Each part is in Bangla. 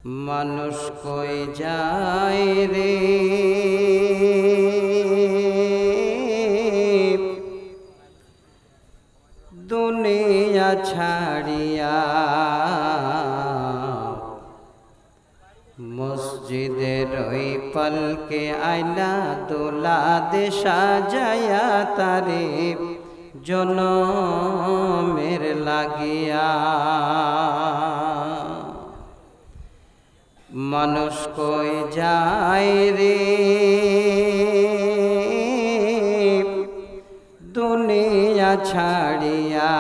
মানুষ কই যায় রে দুনিয়া ছাড়িয়া, মসজিদের ওই পলকে আয়না দোলা দে সাজায়া তারে জনমের লাগিয়া। মানুষ কই যায় রে দুনিয়া ছাড়িয়া,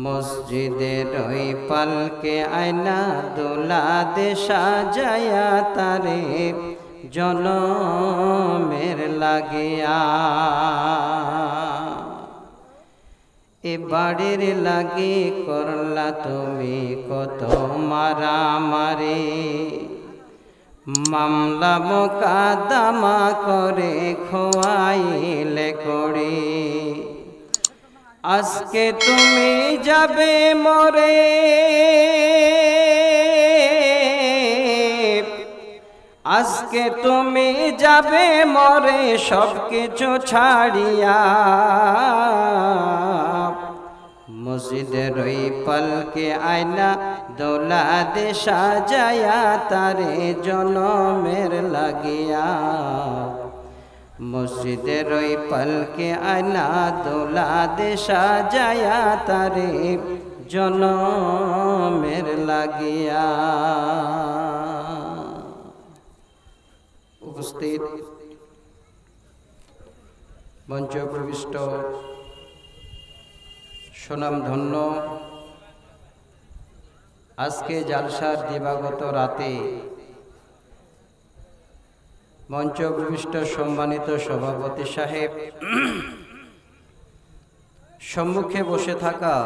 মসজিদের ওই পলকে আয়না দোলা দে সাজায়া তারে জনমের লাগিয়া। এ বাড়ির লাগি করলা তুমি কত মারামারি, মামলা মোকদ্দমা করে খোয়াইলে করি। আজকে তুমি যাবে মরে, আজকে তুমি যাবে মরে সব কিছু ছাড়িয়া, মসজিদের ওই পলকে আয়না দোলা দে সাজায়া তারে জনমের লাগিয়া। মসজিদের ওই পলকে আয়না দোলা দে সাজায়া তারে জনমের লাগিয়া। উপস্থিত মঞ্চ প্রবিষ্ট সুনামধন্য আজকে জালসার দিবাগত রাতে মঞ্চ প্রবিষ্ট সম্মানিত সভাপতি সাহেব, সম্মুখে বসে থাকা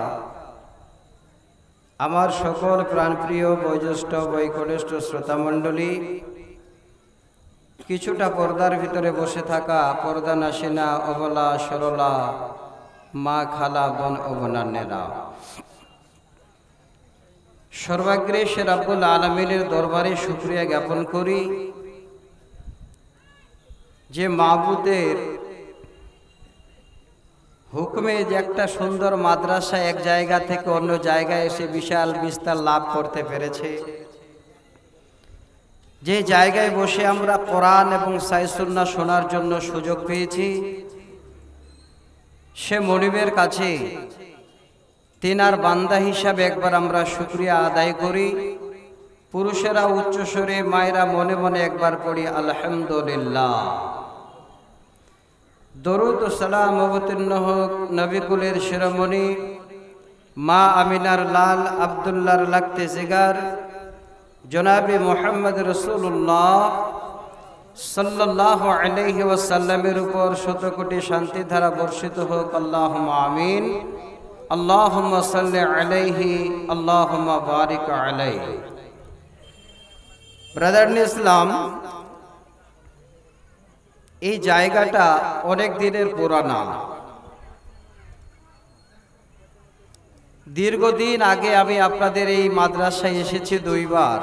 আমার সকল প্রাণপ্রিয় বয়োজ্যেষ্ঠ বৈকনিষ্ঠ শ্রোতামণ্ডলী, কিছুটা পর্দার ভিতরে বসে থাকা পর্দা নাসিনা অবলা সরলা মা খালা বোন ও বোনান্নেরা, সর্বাগ্রে সে রাব্বুল আলামিনের দরবারে শুকরিয়া জ্ঞাপন করি যে মাবুদের হুকুমে যে একটা সুন্দর মাদ্রাসা এক জায়গা থেকে অন্য জায়গায় এসে বিশাল বিস্তার লাভ করতে পেরেছে। যে জায়গায় বসে আমরা কোরআন এবং সহিহ সুন্নাহ শোনার জন্য সুযোগ পেয়েছি, সে মনিবের কাছে তিনার বান্দা হিসাবে একবার আমরা শুকরিয়া আদায় করি। পুরুষেরা উচ্চস্বরে, মায়েরা মনে মনে একবার পড়ি আলহামদুলিল্লাহ। দরুদ ও সালাম অবতীর্ণ হোক নবীকুলের শিরোমণি মা আমিনার লাল আব্দুল্লাহর লাগতে জিগার জনাবে মুহাম্মদ রাসূলুল্লাহ সাল্লাল্লাহু আলাইহি ওয়াসাল্লামের উপর শত কোটি শান্তি ধারা বর্ষিত হোক। আল্লাহুম্মা আমিন। আল্লাহুম্মা সাল্লি আলাইহি, আল্লাহুম্মা বারিক আলাইহি। ব্রাদার ইন ইসলাম, এই জায়গাটা অনেক দিনের পুরানা। দীর্ঘদিন আগে আমি আপনাদের এই মাদ্রাসায় এসেছি দুইবার।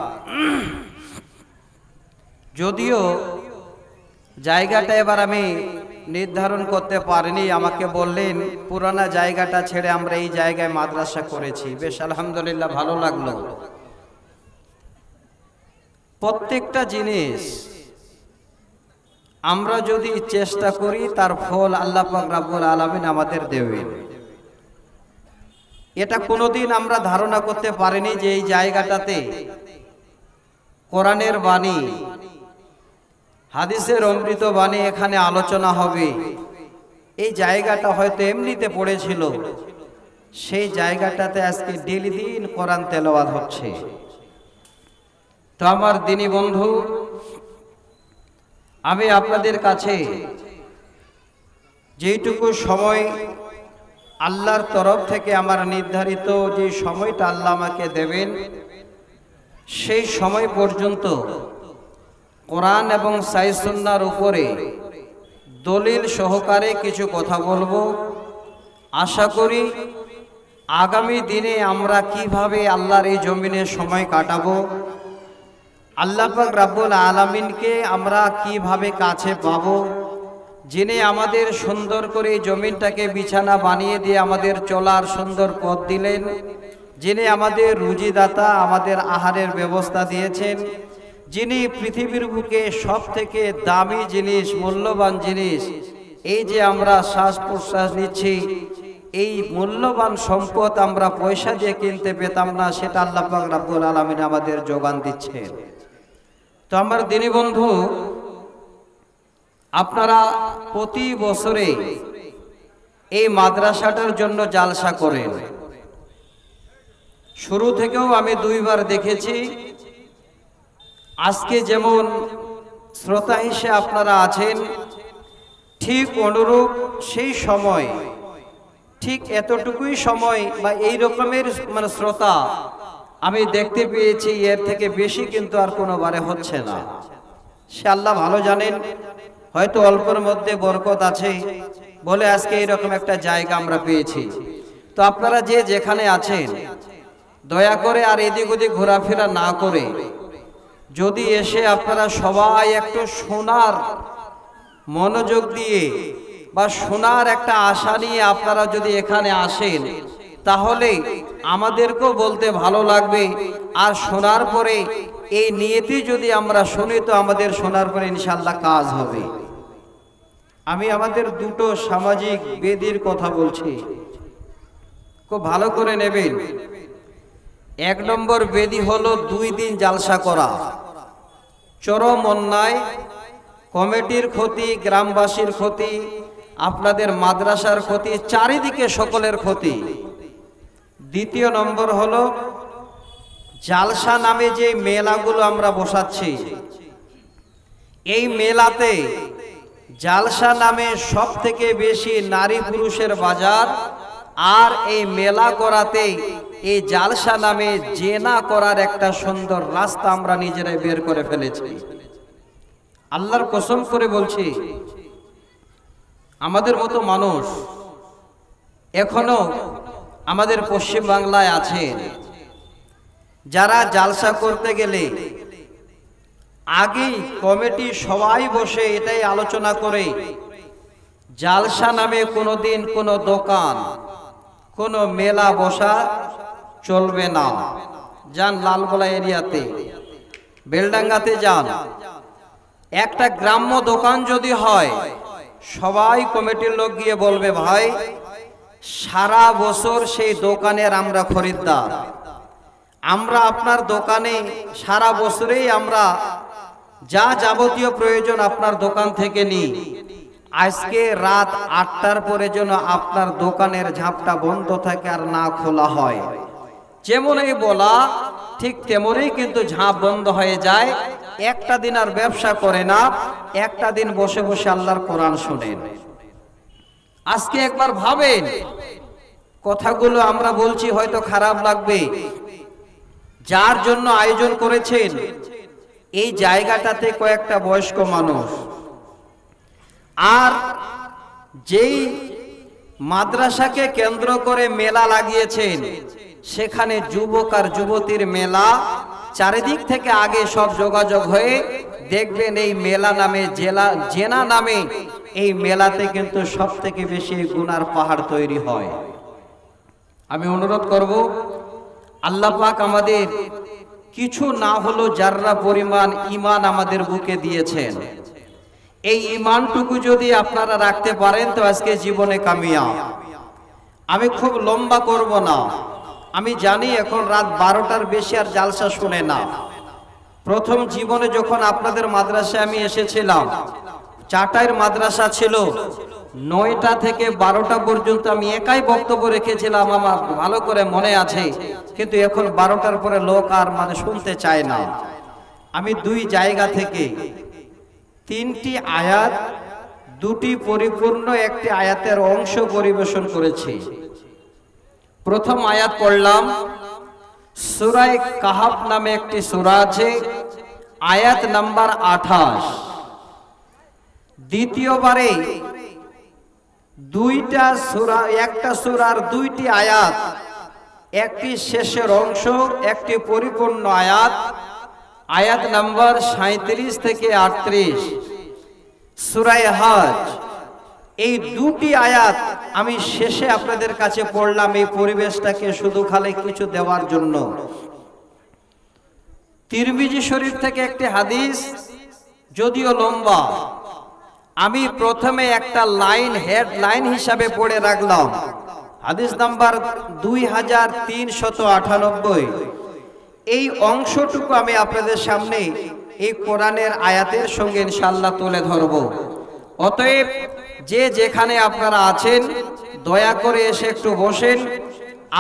যদিও জায়গাটা এবার আমি নির্ধারণ করতে পারিনি, আমাকে বললেন পুরানা জায়গাটা ছেড়ে আমরা এই জায়গায় মাদ্রাসা করেছি। বেশ আলহামদুলিল্লাহ, ভালো লাগলো। প্রত্যেকটা জিনিস আমরা যদি চেষ্টা করি তার ফল আল্লাহ পাক রব্বুল আলামিন আমাদের দেবেন। এটা কোনোদিন আমরা ধারণা করতে পারিনি যে এই জায়গাটাতে কোরআনের বাণী, হাদিসের অমৃত বাণী এখানে আলোচনা হবে। এই জায়গাটা হয়তো এমনিতে পড়েছিল, সেই জায়গাটাতে আজকে ডেলি দিন কোরআন তেলাওয়াত হচ্ছে। তো আমার দিনী বন্ধু, আমি আপনাদের কাছে যেইটুকু সময় আল্লাহর তরফ থেকে আমার নির্ধারিত যে সময়টা আল্লাহ আমাকে দেবেন, সেই সময় পর্যন্ত কোরআন এবং সহিহ সুন্নাহর উপরে দলিল সহকারে কিছু কথা বলবো। আশা করি আগামী দিনে আমরা কিভাবে আল্লাহর এই জমিনে সময় কাটাবো, আল্লাহ পাক রব্বুল আলামিনকে আমরা কিভাবে কাছে পাবো, যিনি আমাদের সুন্দর করে এই জমিনটাকে বিছানা বানিয়ে দিয়ে আমাদের চলার সুন্দর পথ দিলেন, যিনি আমাদের রুজিদাতা, আমাদের আহারের ব্যবস্থা দিয়েছেন, যিনি পৃথিবীর বুকে সব থেকে দামি জিনিস, মূল্যবান জিনিস, এই যে আমরা শ্বাস প্রশ্বাস নিচ্ছি, এই মূল্যবান সম্পদ আমরা পয়সা দিয়ে কিনতে পেতাম না, সেটা আল্লাহ পাক রব্বুল আলামিন আমাদের যোগান দিচ্ছেন। তো আমার দিনী বন্ধু, আপনারা প্রতি বছরে এই মাদ্রাসাটার জন্য জালসা করেন। শুরু থেকেও আমি 2 বার দেখেছি। আজকে যেমন শ্রোতা হিসেবে আপনারা আছেন, ঠিক অনুরূপ সেই সময়, ঠিক এতটুকুই সময় বা এই রকমের শ্রোতা আমি দেখতে পেয়েছি। এর থেকে বেশি কিন্তু আর কোনোবারে হচ্ছে না। সে আল্লাহ ভালো জানেন, হয়তো অল্পের মধ্যে বরকত আছে বলে আজকে এইরকম একটা জায়গা আমরা পেয়েছি। তো আপনারা যে যেখানে আছেন, দয়া করে আর এদিক ওদিক ঘোরাফেরা না করে যদি এসে আপনারা সবাই একটু শোনার মনোযোগ দিয়ে বা শোনার একটা আশা নিয়ে আপনারা যদি এখানে আসেন, তাহলে আমাদেরকেও বলতে ভালো লাগবে। আর শোনার পরে এই নিয়তি যদি আমরা শুনি, তো আমাদের শোনার পরে ইনশাআল্লাহ কাজ হবে। আমি আমাদের 2টো সামাজিক বেদির কথা বলছি, খুব ভালো করে নেবেন। 1 নম্বর বেদি হলো 2 দিন জালসা করা। চরম অন্যায়, কমিটির ক্ষতি, গ্রামবাসীর ক্ষতি, আপনাদের মাদ্রাসার ক্ষতি, চারিদিকে সকলের ক্ষতি। 2য় নম্বর হলো জালসা নামে যে মেলাগুলো আমরা বসাচ্ছি, এই মেলাতে জালসা নামে সব থেকে বেশি নারী পুরুষের বাজার। আর এই মেলা করাতে এই জালসা নামে জেনা করার একটা সুন্দর রাস্তা আমরা নিজেরাই বের করে ফেলেছি। আল্লাহর কসম করে বলছি, আমাদের মতো মানুষ এখনো আমাদের পশ্চিম বাংলায় আছে, যারা জালসা করতে গেলে আগেই কমিটি সবাই বসে এটাই আলোচনা করে, জালসা নামে কোনোদিন কোনো দোকান, কোনো মেলা বসা চলবে না। যান লালগোলা এরিয়াতে, বেলডাঙ্গাতে যান, একটা গ্রাম্য দোকান যদি হয়, সবাই কমিটির লোক গিয়ে বলবে, ভাই সারা বছর সেই দোকানের আমরা খরিদ্দার, আমরা আপনার দোকানে সারা বছরেই আমরা যা যাবতীয় প্রয়োজন আপনার দোকান থেকে নিই। আজকে রাত 8টার পরে যেন আপনার দোকানের ঝাপটা বন্ধ থাকে আর না খোলা হয়। যেমনই বলা ঠিক তেমনই কিন্তু ঝাঁপ বন্ধ হয়ে যায়। একটা দিন আর ব্যবসা করে না, একটা দিন বসে বসে আল্লাহর কোরআন শোনেন। আজকে একবার ভাবেন, কথাগুলো আমরা বলছি হয়তো খারাপ লাগবে, যার জন্য আয়োজন করেছেন এই জায়গাটাতে কয়েকটা বয়স্ক মানুষ, আর যেই মাদ্রাসাকে কেন্দ্র করে মেলা লাগিয়েছেন সেখানে যুবক আর যুবতীর মেলা। চারিদিক থেকে আগে সব যোগাযোগ হয়ে দেখবেন এই মেলা নামে জেনা নামে এই মেলাতে কিন্তু সব থেকে বেশি গুনার পাহাড় তৈরি হয়। আমি অনুরোধ করব, আল্লাহ পাক আমাদের কিছু না হলো যাররা পরিমাণ ঈমান আমাদের বুকে দিয়েছেন, এই ঈমানটুকু যদি আপনারা রাখতে পারেন তো আজকে জীবনে কামিয়াব। আমি খুব লম্বা করব না, আমি জানি এখন রাত 12টার বেশি আর জালসা শুনে না। প্রথম জীবনে যখন আপনাদের মাদ্রাসায় আমি এসেছিলাম, 4টার মাদ্রাসা ছিল, 9টা থেকে 12টা পর্যন্ত আমি একাই বক্তব্য রেখেছিলাম, আমার ভালো করে মনে আছে। কিন্তু এখন 12টার পরে লোক আর শুনতে চায় না। আমি 2 জায়গা থেকে 3টি আয়াত, 2টি পরিপূর্ণ, একটি আয়াতের অংশ পরিবেশন করেছি। প্রথম আয়াত পড়লাম, সূরা কাহাফ নামে একটি সূরা আছে, আয়াত নাম্বার 28। দ্বিতীয়বারে 2টা সূরা, একটা সূরার 2টি আয়াত একটি শেষের অংশ, একটি পরিপূর্ণ আয়াত, আয়াত নাম্বার 37 থেকে 38 সূরা হজ। এই দুটি আয়াত আমি শেষে আপনাদের কাছে পড়লাম এই পরিবেশটাকে শুধু খালি কিছু দেওয়ার জন্য। তিরমিজি শরীফ থেকে একটি হাদিস, যদিও লম্বা, আমি প্রথমে একটা লাইন হেডলাইন হিসাবে পড়ে রাখলাম। হাদিস নাম্বার 2398। এই অংশটুকু আমি আপনাদের সামনে এই কোরআনের আয়াতের সঙ্গে ইনশাআল্লাহ তুলে ধরব। অতএব যে যেখানে আপনারা আছেন দয়া করে এসে একটু বসেন।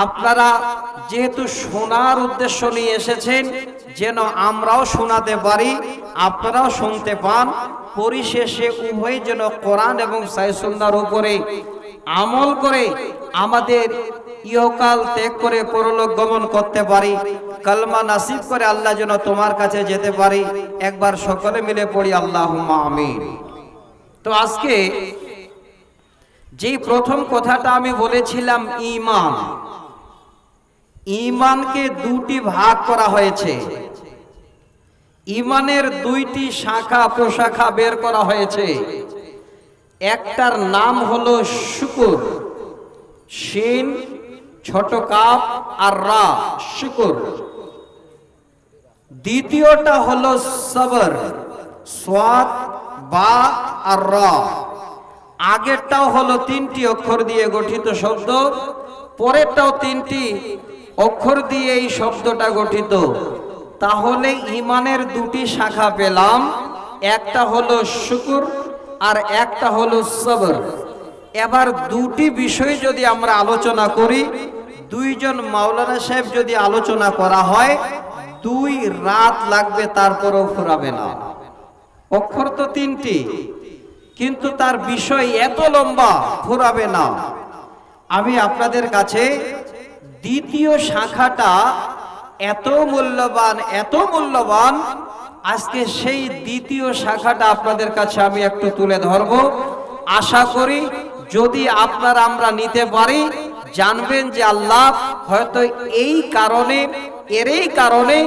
আপনারা যেহেতু শোনার উদ্দেশ্য নিয়ে এসেছেন, যেন আমরাও শোনাতে পারি, আপনারাও শুনতে পান। পরিশেষে উভয় যেন কোরআন এবং সহিহ সুন্নাহর উপরে আমল করে আমাদের ইহকাল ত্যাগ করে পরলোক গমন করতে পারি। কালমা নাসিব করে আল্লাহ যেন তোমার কাছে যেতে পারি। একবার সকলে মিলে পড়ি আল্লাহুম্মা আমিন। তো আজকে যেই প্রথম কথাটা আমি বলেছিলাম ঈমান, ঈমানকে দুটি ভাগ করা হয়েছে। ঈমানের দুইটি শাখা প্রশাখা বের করা হয়েছে। একটার নাম হলো শুকর, শিন ছোট কাপ আর রা, শুকর। দ্বিতীয়টা হলো সবর, সাদ বা আর রা। আগেরটাও হলো 3টি অক্ষর দিয়ে গঠিত শব্দ, পরেরটাও 3টি অক্ষর দিয়ে এই শব্দটা গঠিত। তাহলে ঈমানের দুটি শাখা পেলাম, একটা হলো শুকর আর একটা হলো সবর। এবার দুটি বিষয় যদি আমরা আলোচনা করি, দুইজন মাওলানা সাহেব যদি আলোচনা করা হয় 2 রাত লাগবে, তারপরও ফুরাবে না। অক্ষর তো 3টি, কিন্তু তার বিষয় এত লম্বা, ফুরাবে না। আমি আপনাদের কাছে দ্বিতীয় শাখাটা এত মূল্যবান, আজকে সেই দ্বিতীয় শাখাটা আপনাদের কাছে আমি একটু তুলে ধরব। আশা করি যদি আমরা নিতে পারি, জানবেন যে আল্লাহ হয়তো এই কারণে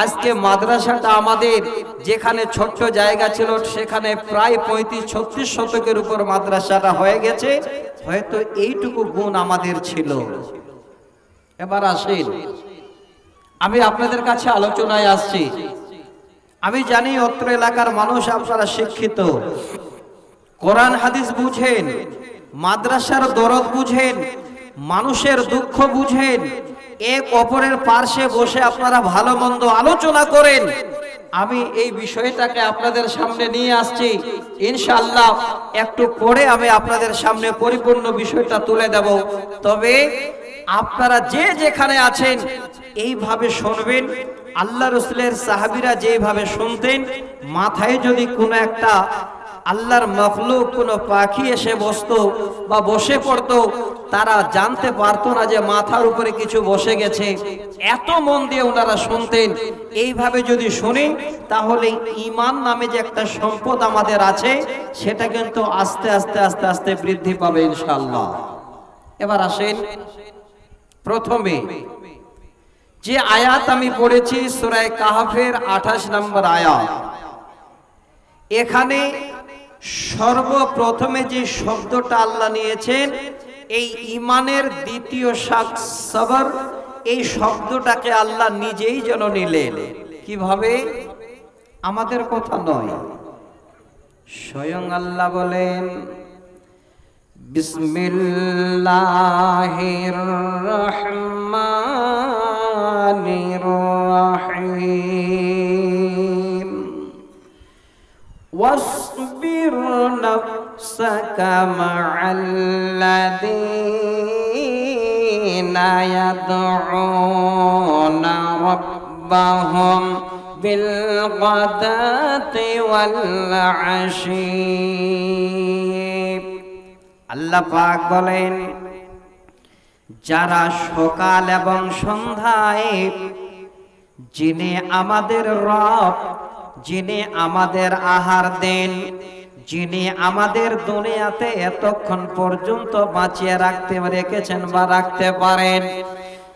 আজকে মাদ্রাসাটা আমাদের যেখানে ছোট্ট জায়গা ছিল সেখানে প্রায় 35-36 শতকের উপর মাদ্রাসাটা হয়ে গেছে। হয়তো এইটুকু গুণ আমাদের ছিল। এবার আসেন, আমি আপনাদের কাছে আলোচনায় আসছি। আমি জানি অত্র এলাকার মানুষ আপনারা শিক্ষিত, কোরআন হাদিস বুঝেন, মাদ্রাসার দরদ বুঝেন, মানুষের দুঃখ বুঝেন, এক অপরের পার্শ্বে বসে আপনারা ভালো মন্দ আলোচনা করেন। আমি এই বিষয়টাকে আপনাদের সামনে নিয়ে আসছি। ইনশাআল্লাহ একটু পরে আমি আপনাদের সামনে পরিপূর্ণ বিষয়টা তুলে দেব। তবে আপনারা যে যেখানে আছেন এইভাবে শুনবেন। আল্লাহ রাসূলের সাহাবীরা যেভাবে শুনতেন, মাথায় যদি কোনো একটা আল্লাহর মখলুক কোনো পাখি এসে বসতো বা বসে পড়তো, তারা জানতে পারতো না যে মাথার উপরে কিছু বসে গেছে। এত মন দিয়ে ওনারা শুনতেন। এইভাবে যদি শুনি তাহলে ঈমান নামে যে একটা সম্পদ আমাদের আছে সেটা কিন্তু আস্তে আস্তে আস্তে আস্তে বৃদ্ধি পাবে ইনশাআল্লাহ। এবার আসেন, প্রথমে যে আয়াত আমি পড়েছি সূরা কাহফের 28 নম্বর আয়াত, এখানে সর্বপ্রথমে যে শব্দটা আল্লাহ নিয়েছেন এই ঈমানের দ্বিতীয় শাখ সবর, এই শব্দটাকে আল্লাহ নিজেই যেন নিলেন। কিভাবে? আমাদের কথা নয়, স্বয়ং আল্লাহ বলেন বিসমিল্লাহির রহমানির রহিম ওয়াসবির নাফসাকা মা'আল্লাযীনা ইয়াদউনা রাব্বাহুম বিল গাদাতি ওয়াল আশি। আল্লাহ পাক বলেন, যারা সকাল এবং সন্ধ্যায় যিনি আমাদের রব, যিনি আমাদের আহার দেন, যিনি আমাদের দুনিয়াতে এতক্ষণ পর্যন্ত বাঁচিয়ে রেখেছেন বা রাখতে পারেন,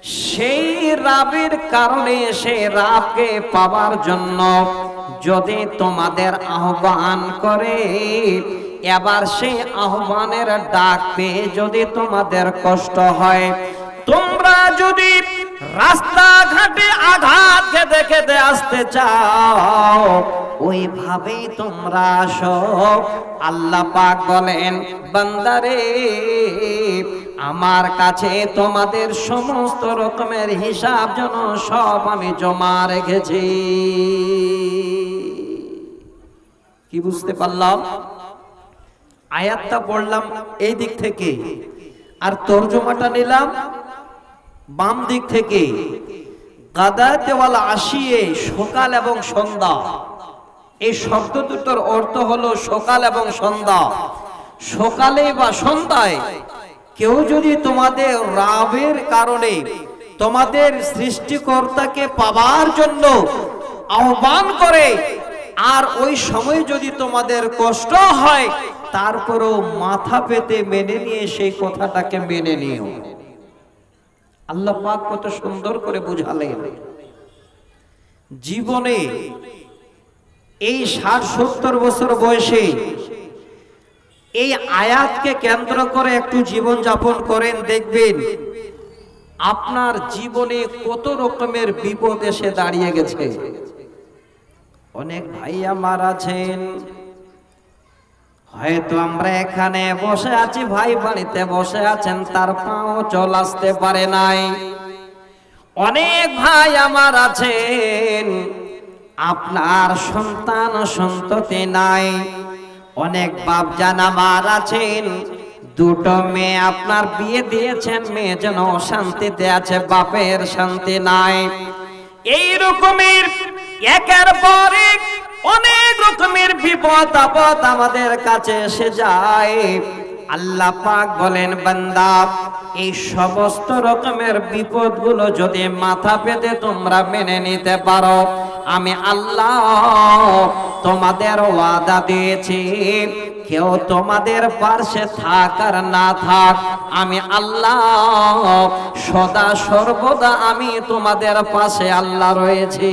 সেই রাবের কারণে সেই রাবকে পাওয়ার জন্য যদি তোমাদের আহ্বান করে, এবার সেই আহ্বানের ডাক পেয়ে যদি তোমাদের কষ্ট হয়, তোমরা যদি রাস্তাঘাটে আঘাত খেতে খেতে আসতে চাও, ওইভাবেই তোমরা আসো। আল্লাহ পাক বলেন, বান্দারে আমার কাছে তোমাদের সমস্ত রকমের হিসাব যেন সব আমি জমা রেখেছি। কি বুঝতে পারলাম? আয়াতটা পড়লাম এই দিক থেকে, আর তরজমাটা নিলাম বাম দিক থেকে। গাদাতে ওয়াল আশিয়ে, সকাল এবং সন্ধ্যা। এই শব্দ দুটোর অর্থ হলো সকাল এবং সন্ধ্যা। সকালে বা সন্ধ্যায় কেউ যদি তোমাদের রাবের কারণে তোমাদের সৃষ্টিকর্তাকে পাওয়ার জন্য আহ্বান করে, আর ওই সময় যদি তোমাদের কষ্ট হয়, তারপরেও মাথা পেতে মেনে নিয়ে সেই কথাটাকে মেনে নিও। আল্লাহ পাক কত সুন্দর করে বুঝালেন। জীবনে এই 60-70 বছর বয়সে এই আয়াতকে কেন্দ্র করে একটু জীবন যাপন করেন, দেখবেন আপনার জীবনে কত রকমের বিপদ এসে দাঁড়িয়ে গেছে। অনেক ভাই আমার আছেন, হয়তো আমরা এখানে বসে আছি, ভাই বাড়িতে বসে আছেন, তার পাও চল আসতে পারে নাই। অনেক ভাই আমার আছেন, আপনার সন্তান সন্ততি নাই। অনেক বাপজান আমার আছেন, দুটো মেয়ে আপনার বিয়ে দিয়েছেন, মেয়ে যেন শান্তিতে আছে, বাপের শান্তি নাই। এই রকমের একের পর এক অনেক রকমের বিপদ আপদ আমাদের কাছে এসে যায়। আল্লাহ পাক বলেন, বান্দা এই সমস্ত রকমের বিপদগুলো যদি মাথা পেতে তোমরা মেনে নিতে পারো, আমি আল্লাহ তোমাদের ওয়াদা দিয়েছি, কেউ তোমাদের পাশে থাক আর না থাক, আমি আল্লাহ সদা সর্বদা আমি তোমাদের পাশে আল্লাহ রয়েছি।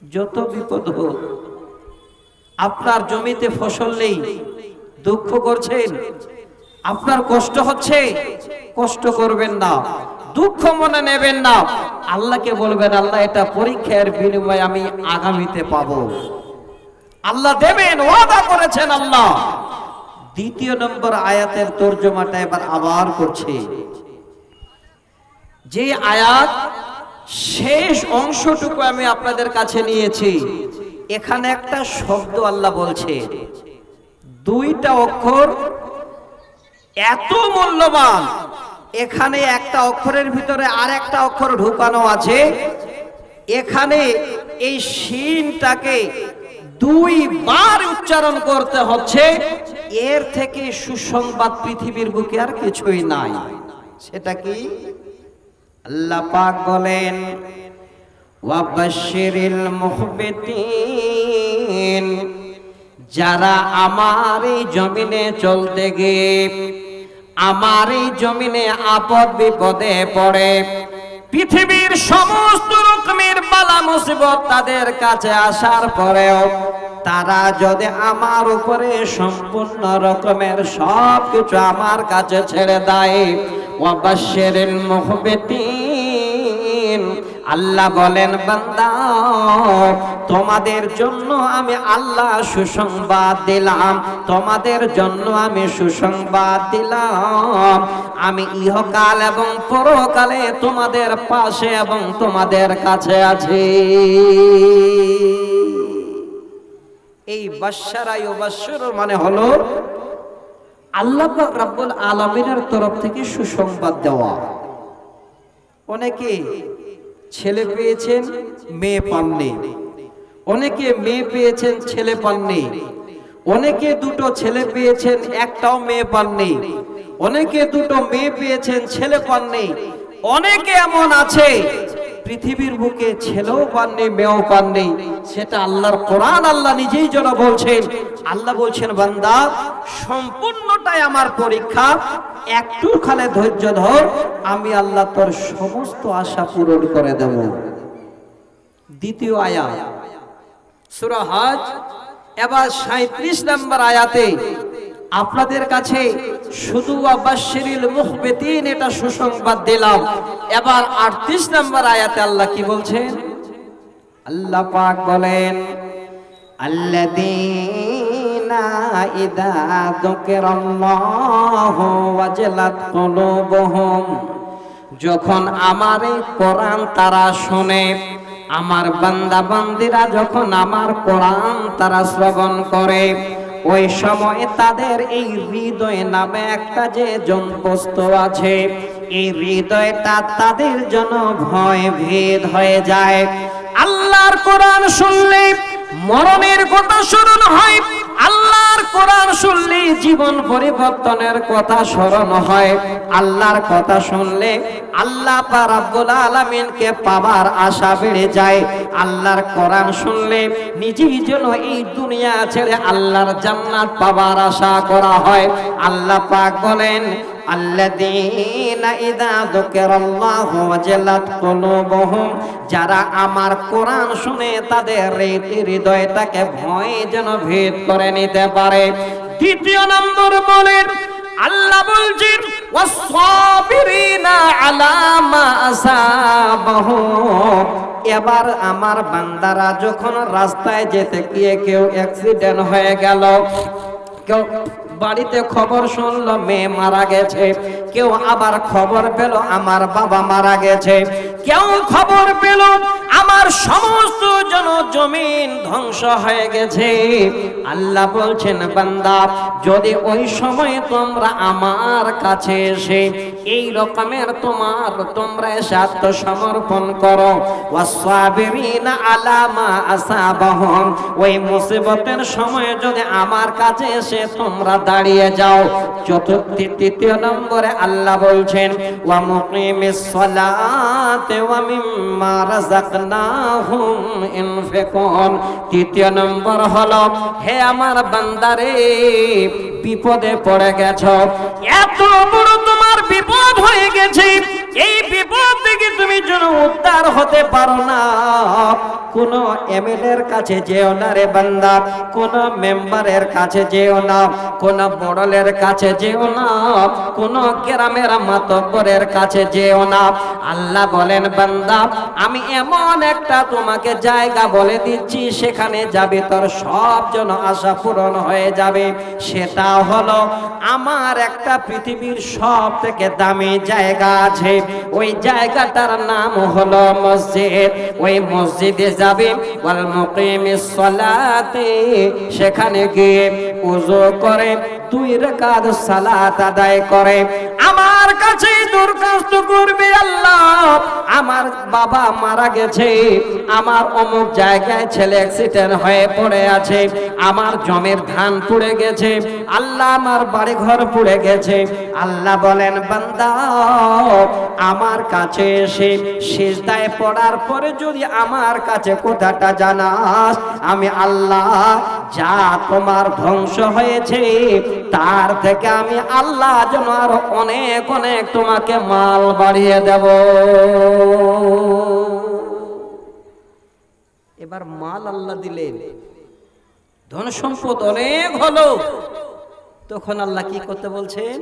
যত বিপদ হোক, আপনার জমিতে ফসল নেই, দুঃখ করছেন, আপনার কষ্ট হচ্ছে, কষ্ট করবেন না, দুঃখ মনে নেবেন না। আল্লাহকে বলবেন, আল্লাহ এটা পরীক্ষার বিনিময়ে আমি আগামীতে পাবো। আল্লাহ দেবেন, ওয়াদা করেছেন আল্লাহ। দ্বিতীয় নম্বর আয়াতের তর্জমাটা এবার আবার করছে। যে আয়াত শেষ অংশটুকু আমি আপনাদের কাছে নিয়েছি, এখানে একটা শব্দ আল্লাহ বলছে, দুইটা অক্ষর এত মূল্যবান, এখানে একটা অক্ষরের ভিতরে আর একটা অক্ষর ঢুকানো আছে। এখানে এই শিনটাকে 2 বার উচ্চারণ করতে হচ্ছে। এর থেকে সুসংবাদ পৃথিবীর বুকে আর কিছুই নাই। সেটা কি? আল্লাহ পাক বলেন, ওয়াবাশশিরিল মুখবিতিন, যারা আমার এই জমিনে চলতে গিয়ে আমার এই জমিনে আপদ বিপদে পড়ে, পৃথিবীর সমস্ত রকমের বালা মুসিবত তাদের কাছে আসার পরেও তারা যদি আমার উপরে সম্পূর্ণ রকমের সব কিছু আমার কাছে ছেড়ে দেয়, ওয়াবাশশিরিল মুখবিতিন, আল্লাহ বলেন, বান্দা তোমাদের জন্য আমি আল্লাহ সুসংবাদ দিলাম, তোমাদের জন্য আমি সুসংবাদ দিলাম, আমি ইহকাল এবং পরকালে তোমাদের পাশে এবং তোমাদের কাছে আছি। এই বাশশারা ইউবাশশিরু মানে হলো আল্লাহ পাক রব্বুল আলামিনের তরফ থেকে সুসংবাদ দেওয়া। অনেকে ছেলে পেয়েছেন, মেয়ে পাননি, অনেকে মেয়ে পেয়েছেন, ছেলে পাননি, অনেকে দুটো ছেলে পেয়েছেন, একটাও মেয়ে পাননি, অনেকে দুটো মেয়ে পেয়েছেন, ছেলে পাননি, অনেকে এমন আছে পৃথিবীর বুকে ছেলেও পাননি, মেয়েও পাননি। সেটা আল্লাহর কোরআন আল্লাহ নিজেই যেন বলছেন। আল্লাহ বলছেন, বান্দা সম্পূর্ণটাই আমার পরীক্ষা, একটু খালে ধৈর্য ধর, আমি আল্লাহ তোর সমস্ত আশা পূরণ করে দেব। দ্বিতীয় আয়াত সূরা হজ, এবার 37 নম্বর আয়াতে আপনাদের কাছে শুধু আবাশশিরিল মুখবিতিন এটা সুসংবাদ দিলাম। এবার 38 নম্বর আয়াতে আল্লাহ কি বলছেন? আল্লাহ পাক বলেন, আল্লাযীনা ইযা যুকিরাল্লাহু ওয়াজিলাত কুলুবুহুম, যখন আমার এই কোরআন তারা শুনে, আমার বান্দা বান্দিরা যখন আমার কোরআন তারা শ্রবণ করে, ওই সময় তাদের এই হৃদয় নামে একটা যে বস্তু আছে, এই হৃদয়টা তাদের জন্য ভয় ভীত হয়ে যায়। আল্লাহর কোরআন শুনলে মরণের কথা স্মরণ হয়, আল্লাহর কোরআন শুনলে জীবন পরিবর্তনের কথা স্মরণ হয়, আল্লাহর কথা শুনলে আল্লাহ পাক রব্বুল আলামিনকে পাবার আশা বেড়ে যায়, আল্লাহর কোরআন শুনলে নিজেই যেন এই দুনিয়া ছেড়ে আল্লাহর জান্নাত পাবার আশা করা হয়। আল্লাহ পাক বলেন, আল্লাযীনা ইযা যুকিরাল্লাহু ওয়াজিলাত কুলুবুহুম, যারা আমার কোরআন শুনে তাদের হৃদয়টাকে ভয় যেন ভেদ করে নিতে পারে। দ্বিতীয় নম্বর বলেন, আল্লাহ বলছেন ওয়াস-সাবিরিনা আলা মা আসাবাহুম, এবার আমার বান্দারা যখন রাস্তায় যেতে গিয়ে কেউ অ্যাক্সিডেন্ট হয়ে গেল, কেউ বাড়িতে খবর শুনলো মেয়ে মারা গেছে, কেউ আবার খবর পেল আমার বাবা মারা গেছে, কেউ খবর পেল আমার সমস্ত জমিন ধ্বংস হয়ে গেছে। আল্লাহ বলছেন, বান্দা যদি ওই সময় তোমরা আমার কাছে এসে এই রকমের তোমরা এসে আত্মসমর্পণ করো, ওয়াস-সাবিরিনা আলা মা আসাবাহুম, ওই মুসিবতের সময় যদি আমার কাছে এসে তোমরা দাঁড়িয়ে যাও। তৃতীয় নম্বরে আল্লাহ বলছেন, ওয়া মুকিমিস সালাতি ওয়া মিম্মা রাযাকনাহুম ইনফিকুন। তৃতীয় নম্বর হলো, হে আমার বান্দারে, বিপদে পড়ে গেছো, এত বড় তোমার বিপদ হয়ে গেছে, এই বিপদ থেকে তুমি যেন উদ্ধার হতে পারো না, কোন এমএলএর কাছে যেও না রে বান্দা, কোন মেম্বারের কাছে যেও না, কোন বড়লের কাছে যেও না, কোন গ্রামের মাতব্বরের কাছে যেও না। আল্লাহ বলেন, বান্দা আমি এমন একটা তোমাকে জায়গা বলে দিচ্ছি, সেখানে যাবে তোর সব জন আশা পূরণ হয়ে যাবে। সেটা হলো আমার একটা পৃথিবীর সব থেকে দামি জায়গা আছে, ওই জায়গাটার নাম হলো মসজিদ। ওই মসজিদে যাবে, ওয়াল মুকিমিস সালাতি, সেখানে গিয়ে ওযু করে 2 রাকাত সালাত আদায় করে আমার কাছে দরখাস্ত করবে, আল্লাহ আমার বাবা মারা গেছে, আমার অমুক জায়গায় ছেলে অ্যাক্সিডেন্ট হয়ে পড়ে আছে, আমার জমির ধান পুড়ে গেছে, আল্লাহ আমার বাড়ি ঘর পুড়ে গেছে। আল্লাহ বলেন, বান্দা আমার কাছে এসে সিজদায় পড়ার পরে যদি আমার কাছে কথাটা জানাস, আমি আল্লাহ যা তোমার ধ্বংস হয়েছে তার থেকে আমি আল্লাহ যেন আরো অনেক অনেক তোমাকে মাল বাড়িয়ে দেব। এবার মাল আল্লাহ দিলেন, ধন সম্পদ অনেক হলো, তখন আল্লাহ কি করতে বলছেন?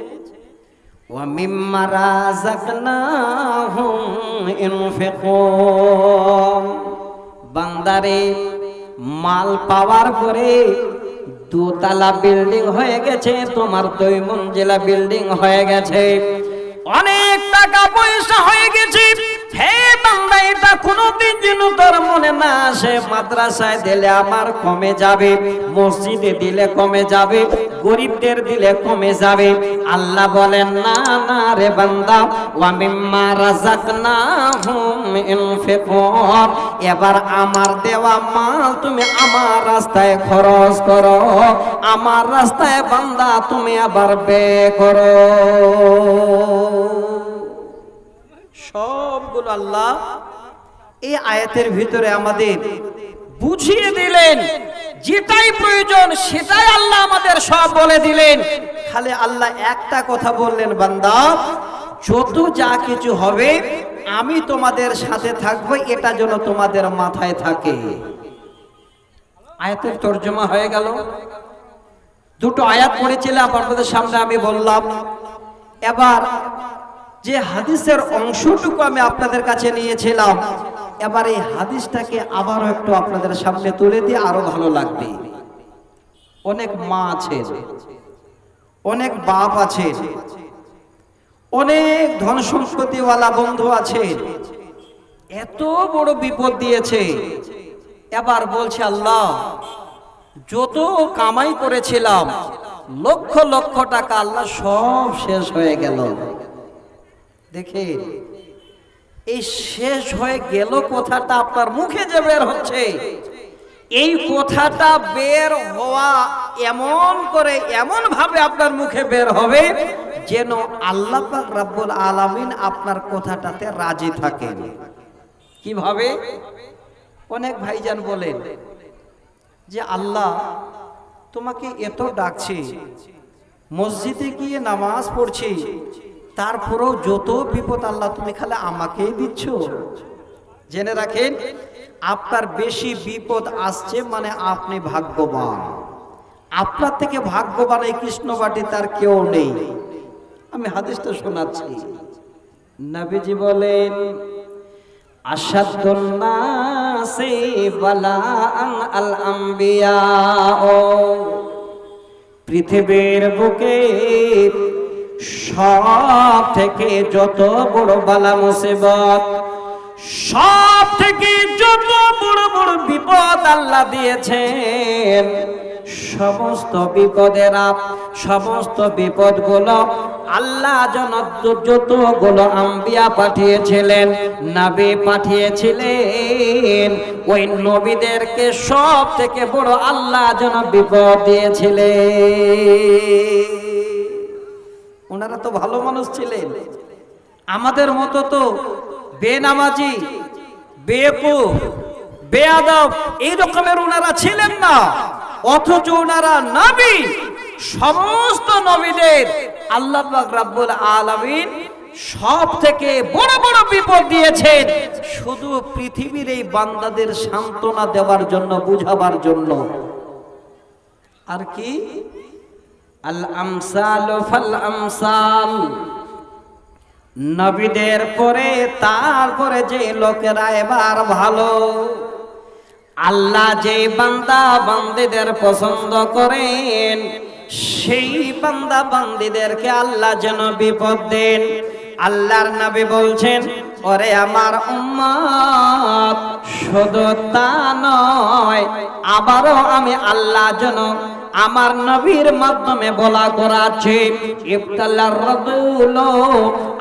ওয়া মিম্মা রাযাকনাহুম ইনফিকুন, বান্দারে মাল পাওয়ার পরে 2 তলা বিল্ডিং হয়ে গেছে, তোমার 2 মঞ্জিলা বিল্ডিং হয়ে গেছে, অনেক টাকা পয়সা হয়ে গেছে, হে বান্দা এটা কোনোদিন যেন তোর মনে না আসে মাদ্রাসায় দিলে আমার কমে যাবে, মসজিদে দিলে কমে যাবে, গরিবদের দিলে কমে যাবে। আল্লাহ বলেন, না না রে বান্দা, ওয়া মিম্মা রাযাকনাহুম ইনফিকুন, এবার আমার দেওয়া মাল তুমি আমার রাস্তায় খরচ করো, আমার রাস্তায় বান্দা তুমি আবার ব্যয় করো। সবগুলো আল্লাহ এই আয়াতের ভিতরে আমাদের বুঝিয়ে দিলেন যেটাই প্রয়োজন সেটাই আল্লাহ আমাদের সব বলে দিলেন। খালি আল্লাহ একটা কথা বললেন, বান্দা যত যা কিছু হবে আমি তোমাদের সাথে থাকবো, এটা যেন তোমাদের মাথায় থাকে। আয়াতের তর্জমা হয়ে গেল। দুটো আয়াত পড়েছিলাম আপনাদের সামনে, আমি বললাম। এবার যে হাদিসের অংশটুকু আমি আপনাদের কাছে নিয়েছিলাম, এবার এই হাদিসটাকে আবারও একটু আপনাদের সামনে তুলে দিয়ে আরো ভালো লাগবে। অনেক মা আছে, অনেক বাপ আছে, অনেক ধন সম্পত্তিওয়ালা বন্ধু আছে, এত বড় বিপদ দিয়েছে। এবার বলছে আল্লাহ যত কামাই করেছিলাম লক্ষ লক্ষ টাকা আল্লাহ সব শেষ হয়ে গেল। দেখে এই শেষ হয়ে গেল কথাটা আপনার মুখে যে বের হচ্ছে, এই কথাটা বের হওয়া এমন করে এমন ভাবে আপনার মুখে বের হবে যেন আল্লাহ পাক রব্বুল আলামিন আপনার কথাটাতে রাজি থাকেন। কিভাবে? অনেক ভাইজান বলেন যে আল্লাহ তোমাকে এত ডাকছি, মসজিদে গিয়ে নামাজ পড়ছি, তারপরেও যত বিপদ আল্লাহ তুমি খালি আমাকেই দিচ্ছ। জেনে রাখেন আপনার বেশি বিপদ আসছে মানে আপনি ভাগ্যবান। আপনার থেকে ভাগ্যবান এই কৃষ্ণবাটি তার কেউ নেই। আমি হাদিসটা শোনাচ্ছি। নবীজি বলেন আশাদ্দুন নাসি বালাআন আল আম্বিয়া, পৃথিবীর বুকে সব থেকে যত বড় বালা মুসিবত, সব থেকে যত বড় বড় বিপদ আল্লাহ দিয়েছেন, সমস্ত বিপদেরা সমস্ত বিপদগুলো আল্লাহ যতগুলো আম্বিয়া পাঠিয়েছিলেন, নবী পাঠিয়েছিলেন, ওই নবীদেরকে সব থেকে বড় আল্লাহ বিপদ দিয়েছিলেন। ওনারা তো ভালো মানুষ ছিলেন, আমাদের মতো তো বেনামাজি, বেকুফ, বেয়াদব এই রকমের ওনারা ছিলেন না। অথচ ওনারা নবী, সমস্ত নবীদের আল্লাহ পাক রব্বুল আলামিন সব থেকে বড় বড় বিপদ দিয়েছেন শুধু পৃথিবীর এই বান্দাদের সান্ত্বনা দেওয়ার জন্য, বুঝাবার জন্য। আর কি? আল আমসাল ফাল আমসাল, নবীদের পরে তারপরে যে লোকেরা এবার ভালো, আল্লাহ যে বান্দা বান্দীদের পছন্দ করেন সেই বান্দা বান্দীদেরকে আল্লাহ যেন বিপদ দেন। আল্লাহর নবী বলছেন ওরে আমার উম্মত, শুধু তা নয় আবারও আমি আল্লাহ যেন আমার নবীর মাধ্যমে বলা করাছে ইবতালার রাসূল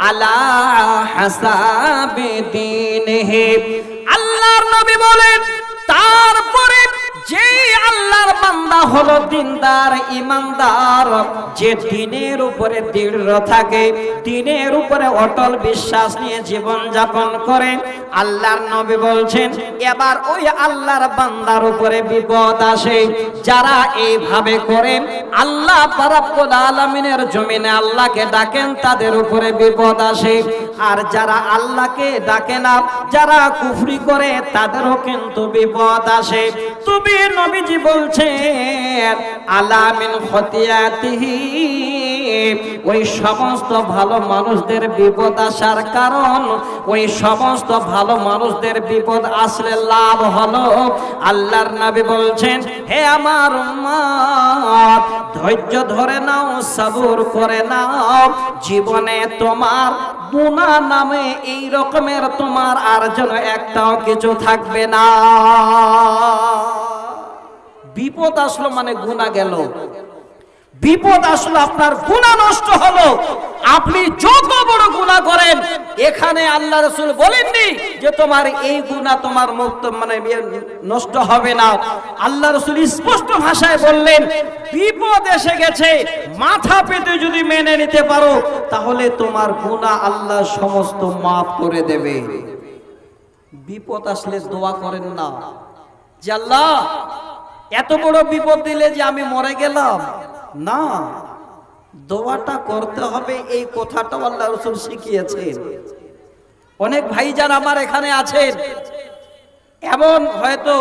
আলা হাসাবি দীনিহি। আল্লাহর নবী বলেন তারপরে যে আল্লাহর বান্দা হলো দিনদার, ইমানদার, যে দ্বীনের উপরে দৃঢ় থাকে, দ্বীনের উপরে অটল বিশ্বাস নিয়ে জীবন যাপন করে, আল্লাহর নবী বলছেন এবার ওই আল্লাহর বান্দার উপরে বিপদ আসে। যারা এইভাবে করেন আল্লাহ রাব্বুল আলামিনের জমিনে আল্লাহকে ডাকেন, তাদের উপরে বিপদ আসে। আর যারা আল্লাহকে ডাকে না, যারা কুফরি করে, তাদেরও কিন্তু বিপদ আসে। তবে নবীজি বলছেন আলা মিন খতিয়াতিহি, ওই সমস্ত ভালো মানুষদের বিপদ আসার কারণ, ওই সমস্ত ভালো মানুষদের বিপদ আসলে লাভ হলো, আল্লাহর নবী বলছেন হে আমার উম্মত ধৈর্য ধরে নাও, সবর করে নাও, জীবনে তোমার গুনাহ নামে এই রকমের তোমার আর যেন একটাও কিছু থাকবে না। বিপদ আসলো মানে গুনাহ গেল, বিপদ আসলো আপনার গুনাহ নষ্ট হলো। আপনি যত বড় গুনাহ করেন, এখানে আল্লাহ রাসূল বলেননি যে তোমার এই গুনাহ তোমার মুক্ত মানে নষ্ট হবে না। আল্লাহ রাসূল স্পষ্ট ভাষায় বললেন বিপদ এসে গেছে, মাথা পেতে যদি মেনে নিতে পারো তাহলে তোমার গুনাহ আল্লাহ সমস্ত মাফ করে দেবে। বিপদ আসলে দোয়া করেন না যে আল্লাহ এত বড় বিপদ দিলে যে আমি মরে গেলাম না, দোয়াটা করতে হবে, এই কথাটা আল্লাহ রাসূল শিখিয়েছেন। অনেক ভাইজান আমার এখানে আছেন, এমন হয়তো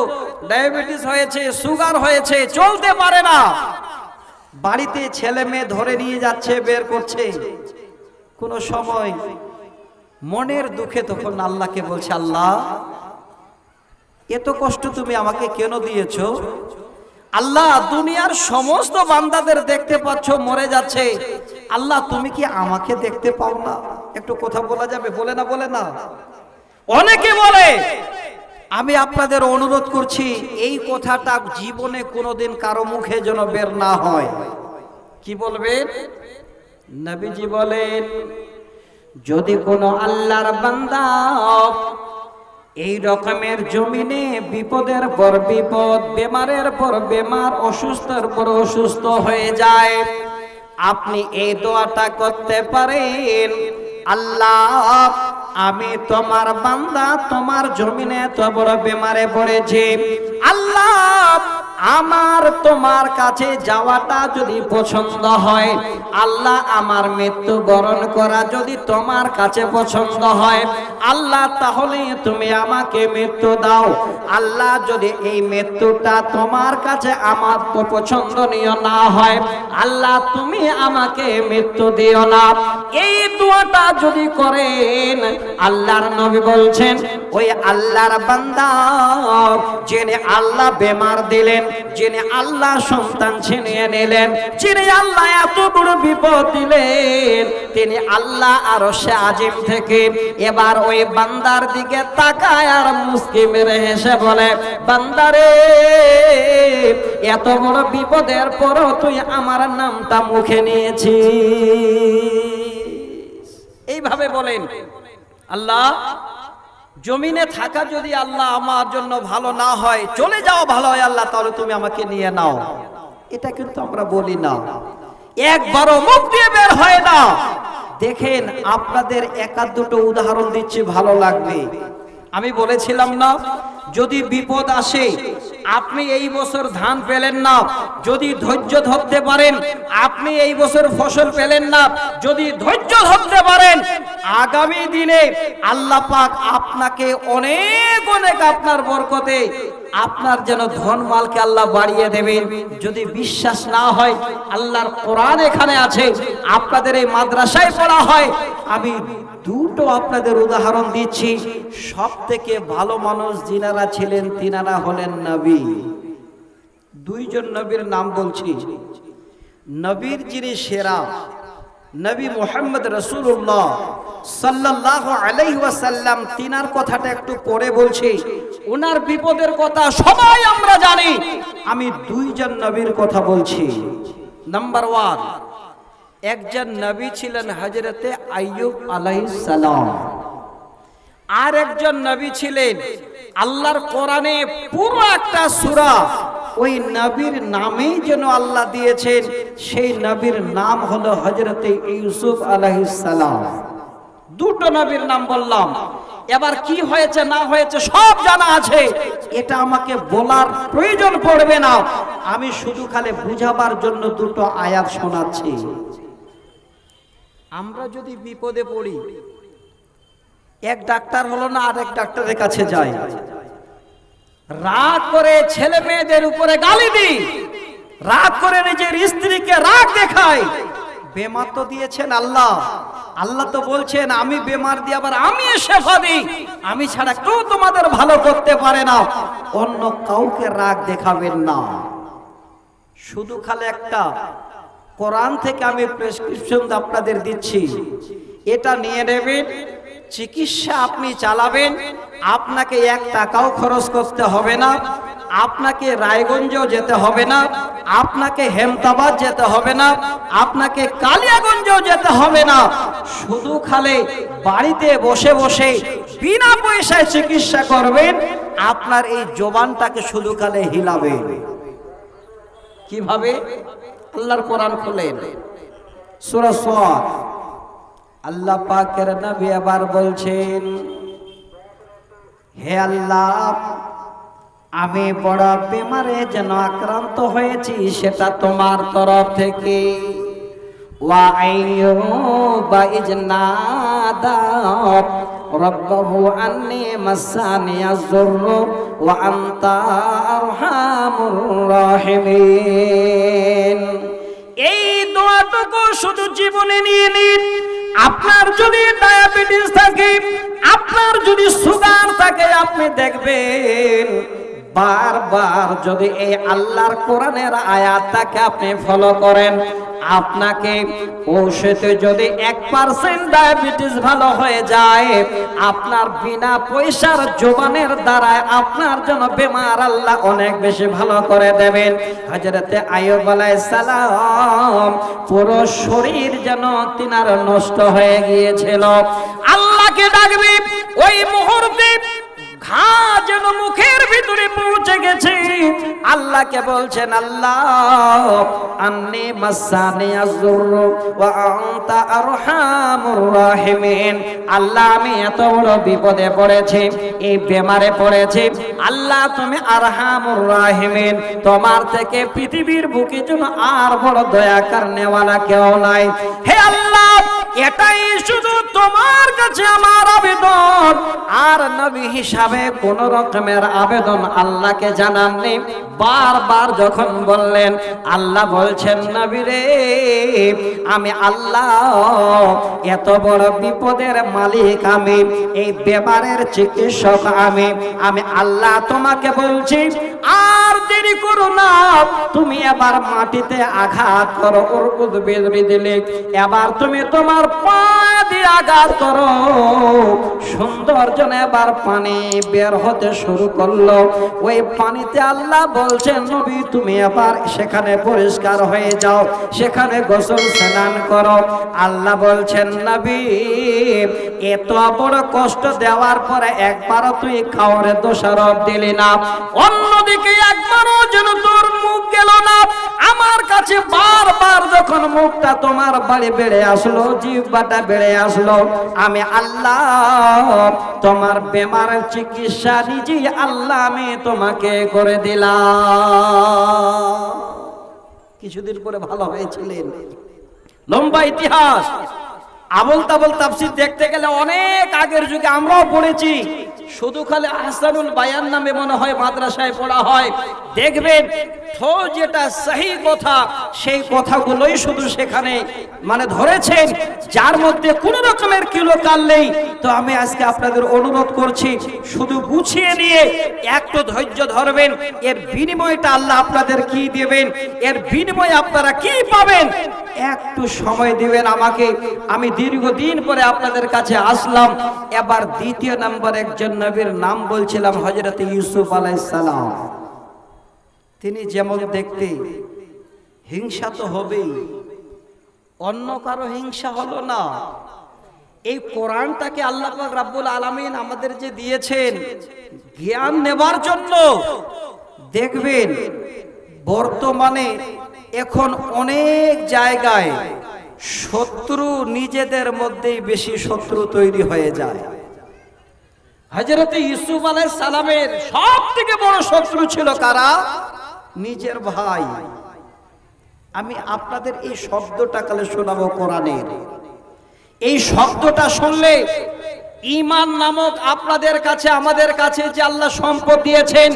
ডায়াবেটিস হয়েছে, সুগার হয়েছে, চলতে পারে না, বাড়িতে ছেলে মেয়ে ধরে নিয়ে যাচ্ছে, বের করছে, কোন সময় মনের দুঃখে তখন আল্লাহকে বলছে, আল্লাহ এত কষ্ট তুমি আমাকে কেন দিয়েছো? আল্লাহ দুনিয়ার সমস্ত বান্দাদের দেখতে পাচ্ছ মরে যাচ্ছে, আল্লাহ তুমি কি আমাকে দেখতে পাও না? একটু কথা বলা যাবে? বলে না, বলে না। অনেকে বলে, আমি আপনাদের অনুরোধ করছি এই কথাটা জীবনে কোনোদিন কারো মুখে যেন বের না হয়। কি বলবেন? নবীজি বলেন, যদি কোনো আল্লাহর বান্দা এই রকমের জমিনে বিপদের পর বিপদ, বেমারের পর বেমার, অসুস্থের পর অসুস্থ হয়ে যায়, আপনি এই দোয়াটা করতে পারেন, আল্লাহ আমি তোমার বান্দা, তোমার জমিনে তো বড় বেমারে পড়েছে, আল্লাহ আমার তোমার কাছে যাওয়াটা যদি পছন্দ হয়, আল্লাহ আমার মৃত্যু বরণ করা যদি তোমার কাছে পছন্দ হয়, আল্লাহ তাহলে তুমি আমাকে মৃত্যু দাও। আল্লাহ যদি এই মৃত্যুটা তোমার কাছে আমার তো পছন্দনীয় না হয়, আল্লাহ তুমি আমাকে মৃত্যু দিও না। এই দোয়াটা যদি করেন, আল্লাহর নবী বলছেন ওই আল্লাহর বান্দা যিনি আল্লাহ বেমার দিলেন, যিনি আল্লাহ সন্তান ছিনিয়ে নিলেন, যিনি আল্লাহ এত বড় বিপদ দিলেন, তিনি আল্লাহ আরশে আজিম থেকে এবার ওই বান্দার দিকে তাকায় আর মুস্কি মেরে হেসে বলে, বান্দারে এত বড় বিপদের পরও তুই আমার নামটা মুখে নিয়েছিস। এইভাবে বলেন, আল্লাহ জমিনে থাকা যদি আল্লাহ আমার জন্য ভালো না হয়, চলে যাও ভালো হয় আল্লাহ, তাহলে তুমি আমাকে নিয়ে নাও। এটা কিন্তু আমরা বলি না, একবারও মুখ দিয়ে বের হয় না। দেখেন আপনাদের একাধ দুটো উদাহরণ দিচ্ছি, ভালো লাগবে। আমি বলেছিলাম না, যদি বিপদ আসে, আপনি এই বছর ধান পেলেন না, যদি ধৈর্য ধরতে পারেন, আপনি এই বছর ফসল পেলেন না, যদি ধৈর্য ধরতে পারেন, আগামী দিনে আল্লাহ পাক আপনাকে অনেক অনেক আপনার বরকতে আপনার যেন ধন মালকে আল্লাহ বাড়িয়ে দেবেন। যদি বিশ্বাস না হয়, আল্লাহর কোরআন এখানে আছে, আপনাদের এই মাদ্রাসায় পড়া হয়। আমি দুটো আপনাদের উদাহরণ দিচ্ছি। সব থেকে ভালো মানুষ যিনারা ছিলেন তিনারা হলেন নবী। দুইজন নবীর নাম বলছি। নবীর যিনি সেরা, নবী মুহাম্মদ রাসূলুল্লাহ সাল্লাল্লাহু আলাইহি ওয়াসাল্লাম, তিনার কথাটা একটু পরে বলছি। ওনার বিপদের কথা সবাই আমরা জানি, আমি দুইজন নবীর কথা বলছি। নাম্বার 1, একজন নবী ছিলেন হযরতে আইয়ুব আলাইহিস সালাম, আর একজন নবী ছিলেন আল্লাহর কোরআনে পুরো একটা সূরা ওই নবীর নামেই যেন আল্লাহ দিয়েছেন, সেই নবীর নাম হলো হযরতে ইউসুফ আলাইহিস সালাম। দুটো নবীর নাম বললাম। এবার কি হয়েছে না হয়েছে সব জানা আছে, এটা আমাকে বলার প্রয়োজন পড়বে না, আমি শুধু খালি বুঝাবার জন্য দুটো আয়াত শোনাচ্ছি। আমরা যদি বিপদে পড়ি, এক ডাক্তার হলো না আরেক ডাক্তারের কাছে যাই, রাগ করে ছেলে মেয়েদের উপরে গালি দিই, রাগ করে নিজের স্ত্রীকে রাগ দেখাই। বেমার তো দিয়েছেন আল্লাহ, আল্লাহ তো বলছেন আমি বেমার দিয়ে আবার আমি শেফা দিই, আমি ছাড়া কেউ তোমাদের ভালো করতে পারে না। অন্য কাউকে রাগ দেখাবেন না। শুধু খালি একটা কোরআন থেকে আমি প্রেসক্রিপশন আপনাদের দিচ্ছি, এটা নিয়ে নেবেন, চিকিৎসা আপনি চালাবেন, আপনাকে 1 টাকাও খরচ করতে হবে না, আপনাকে রায়গঞ্জও যেতে হবে না, আপনাকে হেমতাবাদ যেতে হবে না, আপনাকে কালিয়াগঞ্জও যেতে হবে না, শুধু খালি বাড়িতে বসে বসে বিনা পয়সায় চিকিৎসা করবেন। আপনার এই জবানটাকে শুধু খালি হিলাবেন। কিভাবে? আল্লাহর কোরআন খুলেন, সূরা সাদ, আল্লাহ পাকের নবী আবার বলছেন, হে আল্লাহ আমি বড় বেমারে যেন আক্রান্ত হয়েছি সেটা তোমার তরফ থেকে। ওয়া আইয়ুবা ইজ নাদা রাব্বাহু আন্নী মাসানিয়াজ যুররু ওয়া আনতা আরহামুর রাহিমিন। এই দোয়াটুকু শুধু জীবনে নিয়ে নিন। আপনার যদি ডায়াবেটিস থাকে, আপনার যদি সুগার থাকে, আপনি দেখবেন বারবার যদি এই আল্লাহর কোরআনের আয়াতটাকে আপনি ফলো করেন, আপনাকে ঔষধে যদি 1% ডায়াবেটিস ভালো হয়ে যায়, আপনার বিনা পয়সার জোবানের দ্বারা আপনার জন্য বেমার আল্লাহ অনেক বেশি ভালো করে দেবেন। হযরতে আইয়ুব আলাইহিস সালাম পুরো শরীর যেন তিনার নষ্ট হয়ে গিয়েছিল, আল্লাহকে ডাকবে ওই মুহূর্তে ঘা যেন মুখের ভিতরে পৌঁছে গেছে। আল্লাহকে বলছেন, আল্লাহ আন্নী মাসানিয়াজ যুররু ওয়া আনতা আরহামুর রাহিমিন। আল্লাহ আমি এত বড় বিপদে পড়েছি, এই বেমারে পড়েছি, আল্লাহ তুমি আরহামুর রাহিমিন, তোমার থেকে পৃথিবীর বুকে যেন আর বড় দয়া করনেওয়ালা কেউ নাই। হে আল্লাহ, এটাই শুধু তোমার কাছে আমার আবেদন, আর নবী হিসাবে কোন রকমের আবেদন আল্লাহকে জানাননি। বারবার যখন বললেন, আল্লাহ বলছেন, নবী রে আমি আল্লাহ এত বড় বিপদের মালিক, আমি এই বেমারের চিকিৎসক, আমি আল্লাহ তোমাকে বলছি আর দেরি করো না, তুমি এবার মাটিতে আঘাত করো, উরকুদ বিদিলে, এবার তুমি তোমার পা দিয়ে আঘাত করো। সুন্দর জন এবার পানি বের হতে শুরু করলো। ওই পানিতে আল্লাহ বলছেন, নবী তুমি এবার সেখানে পরিষ্কার হয়ে যাও, সেখানে গোসল স্নান করো। আল্লাহ বলছেন, নবী এত বড় কষ্ট দেওয়ার পরে একবারও তুই কাউরে দোষারোপ দিলি না, অন্যদিকে একবারও যেন তোর মুখ গেল না আমার কাছে। বারবার যখন মুখটা তোমার বাড়ি বেড়ে আসলো, জিহ্বাটা বেড়ে আসলো, আমি আল্লাহ তোমার বেমারের চিকিৎসা নিজেই আল্লাহ আমি তোমাকে করে দিলাম। কিছুদিন পরে ভালো হয়েছিলেন। লম্বা ইতিহাস, আবল তাবল তাফসীর দেখতে গেলে অনেক আগের যুগে আমরাও পড়েছি। শুধু খালি আহসানুল বায়ান নামে মনে হয় মাদ্রাসায় পড়া হয়, দেখবেন তো যেটা সহি কথা সেই কথাগুলোই শুধু সেখানে মানে ধরেছেন, যার মধ্যে কোনো রকমের কিলোকাল নেই। তো আমি আজকে আপনাদের অনুরোধ করছি, শুধু গুছিয়ে নিয়ে একটু ধৈর্য ধরবেন। এর বিনিময়টা আল্লাহ আপনাদের কি দিবেন, এর বিনিময়ে আপনারা কি পাবেন, একটু সময় দিবেন আমাকে। আমি দীর্ঘদিন পরে আপনাদের কাছে আসলাম। এবার দ্বিতীয় নম্বর একজন নবীর নাম বলছিলাম, হযরত ইউসুফ আলাইহিস সালাম। তিনি যেমন দেখতে, হিংসা তো হবেই, অন্য কারো হিংসা হলো না। এই কোরআনটাকে আল্লাহ পাক রব্বুল আলামিন আমাদের যে দিয়েছেন জ্ঞান নেবার জন্য, দেখবেন বর্তমানে এখন অনেক জায়গায় শত্রু নিজেদের মধ্যেই বেশি শত্রু তৈরি হয়ে যায়। হযরত ইউসুফ আলাইহিস সালামের সবথেকে বড় শত্রু ছিল কারা? নিজের ভাই। আমি আপনাদের এই শব্দটা কালে শোনাবো কোরআনের। এই শব্দটা শুনলে ঈমান নামক আপনাদের কাছে আমাদের কাছে যে আল্লাহ সম্পদ দিয়েছেন,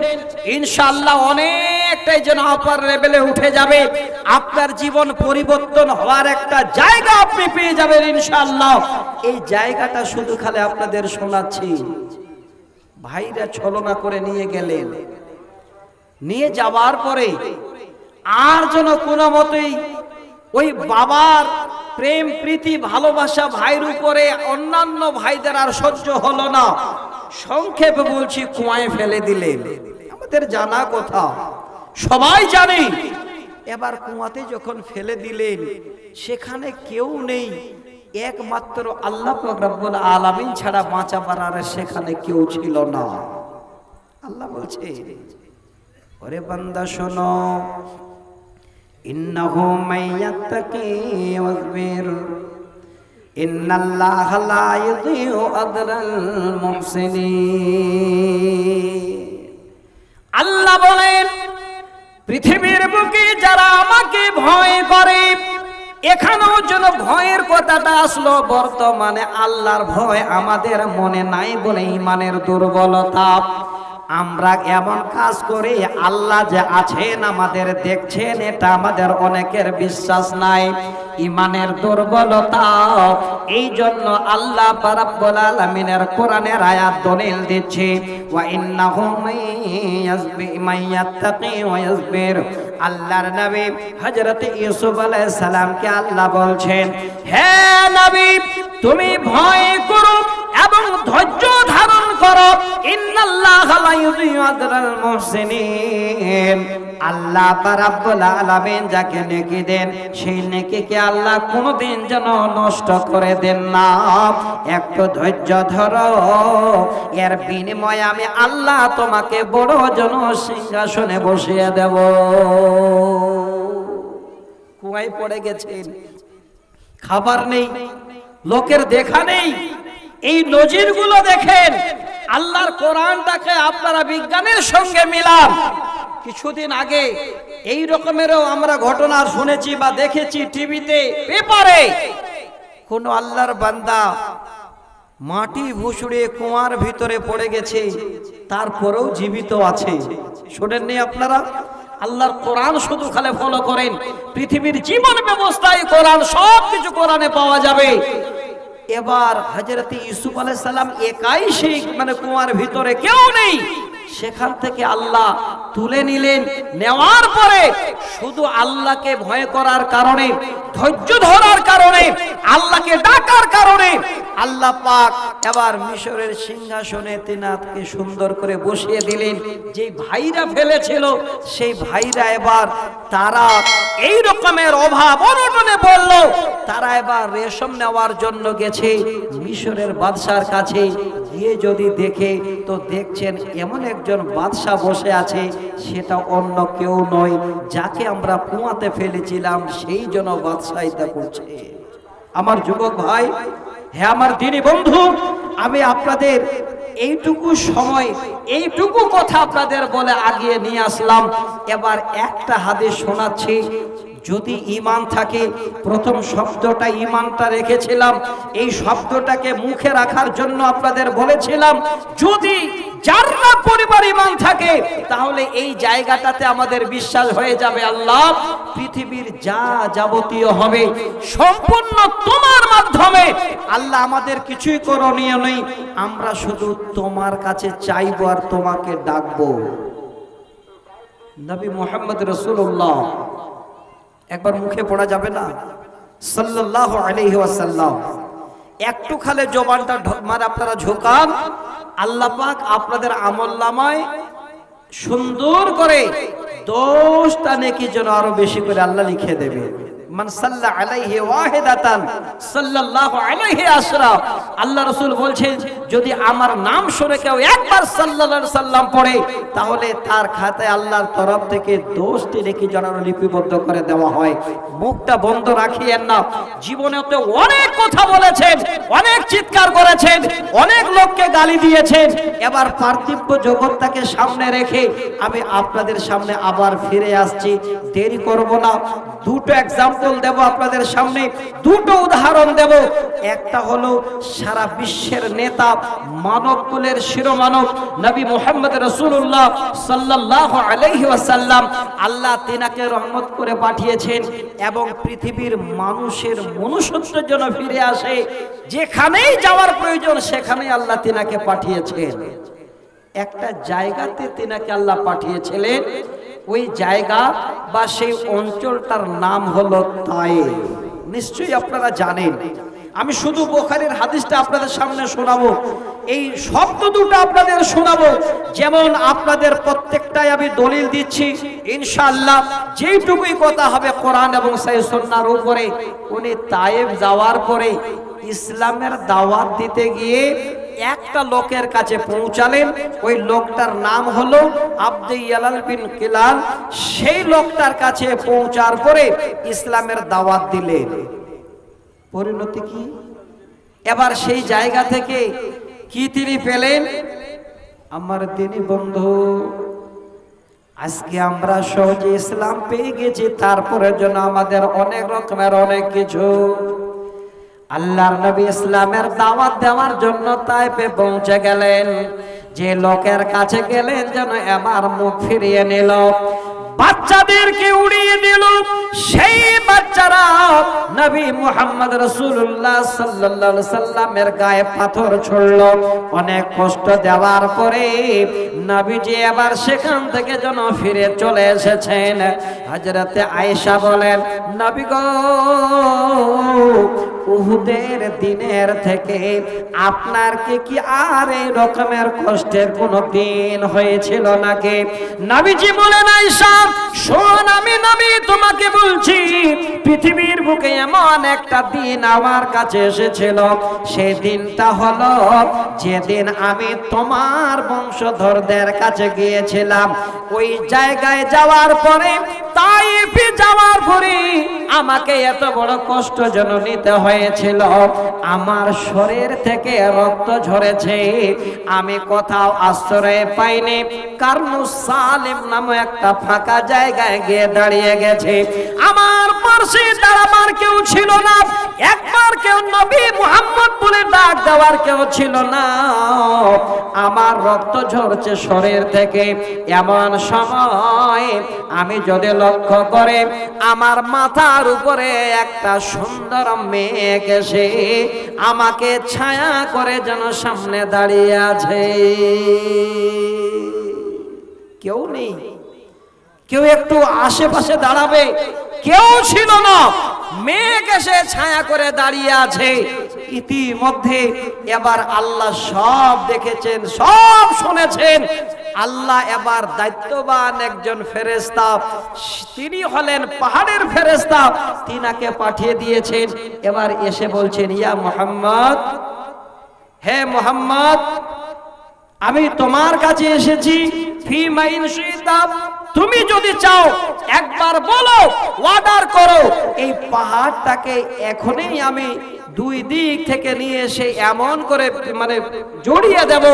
ইনশাআল্লাহ অনেকটাই যেন আপার লেভেলে উঠে যাবে। আপনার জীবন পরিবর্তন হওয়ার একটা জায়গা আপনি পেয়ে যাবেন ইনশাআল্লাহ। এই জায়গাটা শুধু খালি আপনাদের শোনাচ্ছি। ভাইরা ছলনা করে নিয়ে গেলেন, নিয়ে যাওয়ার পরে আর যেন কোনো মতেই ওই বাবার প্রেম প্রীতি ভালোবাসা ভাইয়ের উপরে অন্যান্য ভাইদের আর সহ্য হলো না। সংক্ষেপে বলছি, কুয়ায় ফেলে দিলেন। আমাদের জানা কথা, সবাই জানে। এবার কুয়াতে যখন ফেলে দিলেন, সেখানে কেউ নেই, একমাত্র আল্লাহ পাক রব্বুল আলামিন ছাড়া বাঁচাবার আর সেখানে কেউ ছিল না। আল্লাহ বলছে, ওরে বান্দা শোনো, ইন্নাহু মাইয়াত্তাকি ওয়াসবির ইন্নাল্লাহা লা ইউযিউ আজরাল মুহসিনিন। আল্লাহ বলেন, পৃথিবীর বুকে যারা আমাকে ভয় করে, এখানেও যেন ভয়ের কথাটা আসলো। বর্তমানে আল্লাহর ভয় আমাদের মনে নাই বলে ইমানের দুর্বলতা। আমরা এমন কাজ করি, আল্লাহ যে আছেন, আমাদের দেখছেন, এটা আমাদের অনেকের বিশ্বাস নাই, ইমানের দুর্বলতা। এই জন্য আল্লাহ রাব্বুল আলামিনের কোরআনের আয়াত দলিল দিচ্ছে, ওয়া ইন্নাহু মাইয়াত্তাকি ওয়া ইয়াসবির। আল্লাহর নবী হযরত ইউসুফ আলাইহিস সালামকে আল্লাহ বলছেন, হে নবী, তুমি ভয় করো এবং ধৈর্য ধারণ করো। ইন্নাল্লাহা লা ইউযিউ আজরাল মুহসিনিন। আল্লাহ রাব্বুল আলামিন যাকে নেকি দেন, সেই নেকিকে আল্লাহ কোনোদিন যেন নষ্ট করে দেন না। একটু ধৈর্য ধরো, এর বিনিময়ে আমি আল্লাহ তোমাকে বড় জন সিংহাসনে বসিয়ে দেব। কুয়ায় পড়ে গেছেন, খাবার নেই, লোকের দেখা নেই। এই নজিরগুলো দেখেন। আল্লাহর কোরআনটাকে আপনারা বিজ্ঞানের সঙ্গে মিলান। কিছুদিন আগে এই রকমেরও আমরা ঘটনা শুনেছি বা দেখেছি টিভিতে, পেপারে। কোন আল্লাহর বান্দা মাটি ভুসুড়ে কুয়ার ভিতরে পড়ে গেছে, তারপরেও জীবিত আছে। শোনেননি আপনারা? আল্লাহর কোরআন শুধু খালি ফলো করেন, পৃথিবীর জীবন ব্যবস্থায় কোরআন, সবকিছু কোরআনে পাওয়া যাবে। এবার হযরত ইউসুফ আলাইহিস সালাম একাই সেই কুয়ার ভিতরে, কেউ নেই। সেখান থেকে আল্লাহ তুলে নিলেন। নেওয়ার পরে শুধু আল্লাহকে ভয় করার কারণে, ধৈর্য ধরার কারণে, আল্লাহকে ডাকার কারণে আল্লাহ পাক এবার মিশরের সিংহাসনে তিনাকে সুন্দর করে বসিয়ে দিলেন। যে ভাইরা ফেলেছিল, সেই ভাইরা এবার তারা এই রকমের অভাব অনটনে বলল, তারা এবার রেশম নেওয়ার জন্য গেছে মিশরের বাদশার কাছে। গিয়ে যদি দেখে, তো দেখছেন এমন একজন বাদশা বসে আছে, সেটা অন্য কেউ নয়, যাকে আমরা কুয়াতে ফেলেছিলাম, সেই জন্য বাদশাহিতা করছে। আমার যুবক ভাই, হে আমার দিনী বন্ধু, আমি আপনাদের এইটুকু সময়, এইটুকু কথা আপনাদের বলে আগিয়ে নিয়ে আসলাম। এবার একটা হাদিস শোনাচ্ছি। যদি ঈমান থাকে, প্রথম শব্দটা ঈমানটা রেখেছিলাম, এই শব্দটাকে মুখে রাখার জন্য আপনাদের বলেছিলাম, যদি যারা পরিবার ঈমান থাকে, তাহলে এই জায়গাটাতে আমাদের বিশ্বাস হয়ে যাবে, আল্লাহ পৃথিবীর যা যাবতীয় হবে সম্পূর্ণ তোমার মাধ্যমে। আল্লাহ আমাদের কিছুই করণীয় নেই, আমরা শুধু তোমার কাছে চাইবো আর তোমাকে ডাকবো। নবী মুহাম্মদ রাসূলুল্লাহ একবার মুখে পড়া যাবে না, সাল্লাল্লাহু আলাইহি ওয়াসাল্লাম। একটু খালে জবানটা মানে আপনারা ঝোকান, আল্লাহ পাক আপনাদের আমলনামায় সুন্দর করে 10টা নেকি যেন আরো বেশি করে আল্লাহ লিখে দেবে। মান সাল্লা আলাইহি ওয়াহিদাতান সাল্লাল্লাহু আলাইহি আশরা। আল্লাহ রাসূল বলছেন, যদি আমার নাম শুনে কেউ একবার সাল্লাল্লাহু আলাইহি সাল্লাম পড়ে, তাহলে তার খাতায় আল্লাহর তরফ থেকে 10টি নেকি যেন লিপিবদ্ধ করে দেওয়া হয়। মুখটা বন্ধ রাখিয়েন না। জীবনেতে অনেক কথা বলেছেন, অনেক চিৎকার করেছেন, অনেক লোককে গালি দিয়েছেন। এবার পার্থিব জগৎটাকে সামনে রেখে আমি আপনাদের সামনে আবার ফিরে আসছি। দেরি করব না। দুটো এক্সাম্পল দেব আপনাদের সামনে, দুটো উদাহরণ দেব। একটা হলো সারা বিশ্বের নেতা, মানবকুলের শিরোমানব নবী মুহাম্মদ রাসূলুল্লাহ সাল্লাল্লাহু আলাইহি ওয়াসাল্লাম। আল্লাহ তিনাকে রহমত করে পাঠিয়েছেন এবং পৃথিবীর মানুষের মনুষ্যত্বের জন্য ফিরে আসে, যেখানেই যাওয়ার প্রয়োজন সেখানেই আল্লাহ তিনাকে পাঠিয়েছেন। একটা জায়গাতে তিনাকে আল্লাহ পাঠিয়েছিলেন, ওই জায়গা বা সেই অঞ্চলটার নাম হলো তায়েফ। নিশ্চয়ই আপনারা জানেন। আমি শুধু বুখারীর হাদিসটা আপনাদের সামনে শোনাবো, এই শব্দ দুটো আপনাদের শোনাবো। যেমন আপনাদের প্রত্যেকটাই আমি দলিল দিচ্ছি, ইনশাআল্লাহ যেইটুকুই কথা হবে কোরআন এবং সহিহ সুন্নাহর উপরে। উনি তায়েফ যাওয়ার পরে ইসলামের দাওয়াত দিতে গিয়ে একটা লোকের কাছে পৌঁছালেন। ওই লোকটার নাম হলো আব্দুল বিন কিলাল। সেই লোকটার কাছে পৌঁছার পরে ইসলামের দাওয়াত দিলেন। পরিণতি কি? এবার সেই জায়গা থেকে কি তিনি পেলেন? আমার দিনী বন্ধু, আজকে আমরা সহজে ইসলাম পেয়ে গেছি, তারপরের জন্য আমাদের অনেক রকমের অনেক কিছু। আল্লাহর নবী ইসলামের দাওয়াত দেওয়ার জন্য তাইফে পৌঁছে গেলেন। যে লোকের কাছে গেলেন যেন এবার মুখ ফিরিয়ে নিল, বাচ্চাদেরকে উড়িয়ে দিল। সেই বাচ্চারা নবী মুহাম্মদ রাসূলুল্লাহ সাল্লাল্লাহু আলাইহি সাল্লামের গায়ে পাথর ছুড়ল। অনেক কষ্ট দেওয়ার পরে নবীজি এবার সেখান থেকে যেন ফিরে চলে এসেছেন। হযরতে আয়েশা বলেন, নবী গো, উহুদের দিনের থেকে আপনার কি আর এই রকমের কষ্টের কোনো দিন হয়েছিল নাকি? নবীজি বলেন, আয়েশা শোন, আমি নবী তোমাকে বলছি, পৃথিবীর বুকে এমন একটা দিন আমার কাছে এসেছিল। সেই দিনটা হলো যেদিন আমি তোমার বংশধরদের কাছে গিয়েছিলাম। ওই জায়গায় যাওয়ার পরে, তাইফে যাওয়ার পরে আমাকে এত বড় কষ্ট যেন নিতে হয়েছিল। আমার শরীর থেকে রক্ত ঝরেছে, আমি কোথাও আশ্রয় পাইনি। কারনুস সালিম নামে একটা ফাঁকা জায়গায় গিয়ে দাঁড়িয়ে গেছে। আমার পাশে দাঁড়াবার কেউ ছিল না, একবার কেউ নবী মুহাম্মদ বলে ডাক দেওয়ার কেউ ছিল না। আমার রক্ত ঝরছে শরীর থেকে। এমন সময় আমি যদি লক্ষ্য করে, আমার মাথার উপরে একটা সুন্দর মেঘ এসে আমাকে ছায়া করে যেন সামনে দাঁড়িয়ে আছে। কেউ নেই, কেউ একটু আশেপাশে দাঁড়াবে কেউ ছিল না। মেঘ এসে ছায়া করে দাঁড়িয়ে আছে। ইতিমধ্যে এবার আল্লাহ সব দেখেছেন, সব শুনেছেন। আল্লাহ এবার দায়িত্ববান একজন ফেরেশতা, তিনি হলেন পাহাড়ের ফেরেশতা, তিনাকে পাঠিয়ে দিয়েছেন। এবার এসে বলছেন, ইয়া মুহাম্মদ, হে মুহাম্মদ, আমি তোমার কাছে এসেছি। ফি মাইন শিতাব, তুমি যদি চাও একবার বলো, অর্ডার করো, এই পাহাড়টাকে এখনই আমি দুই দিক থেকে নিয়ে এসে এমন করে মানে জড়িয়ে দেব,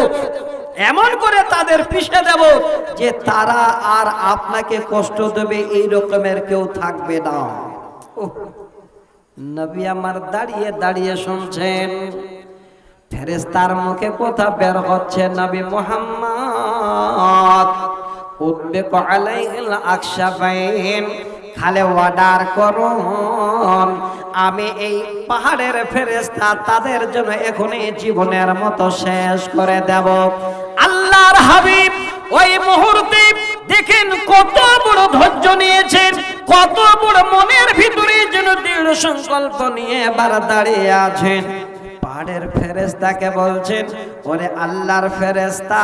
এমন করে তাদের পিষে দেব যে তারা আর আপনাকে কষ্ট দেবে এই রকমের কেউ থাকবে না। নবী আমার দাঁড়িয়ে দাঁড়িয়ে শুনছেন। ফেরেশতার মুখে কথা বের হচ্ছে, নবী মুহাম্মদ উদ্বেক আলাইহিল আকশাফাইন, খালে অর্ডার করুন, আমি এই পাহাড়ের ফেরেশতা তাদের জন্য এখনই জীবনের মতো শেষ করে দেব। আল্লাহর হাবিব ওই মুহূর্তে দেখেন কত বড় ধৈর্য নিয়েছেন, কত বড় মনের ভিতরে যেন দৃঢ় সংকল্প নিয়ে এবার দাঁড়িয়ে আছেন। পাহাড়ের ফেরেশতাকে বলছেন, ওরে আল্লাহর ফেরেশতা,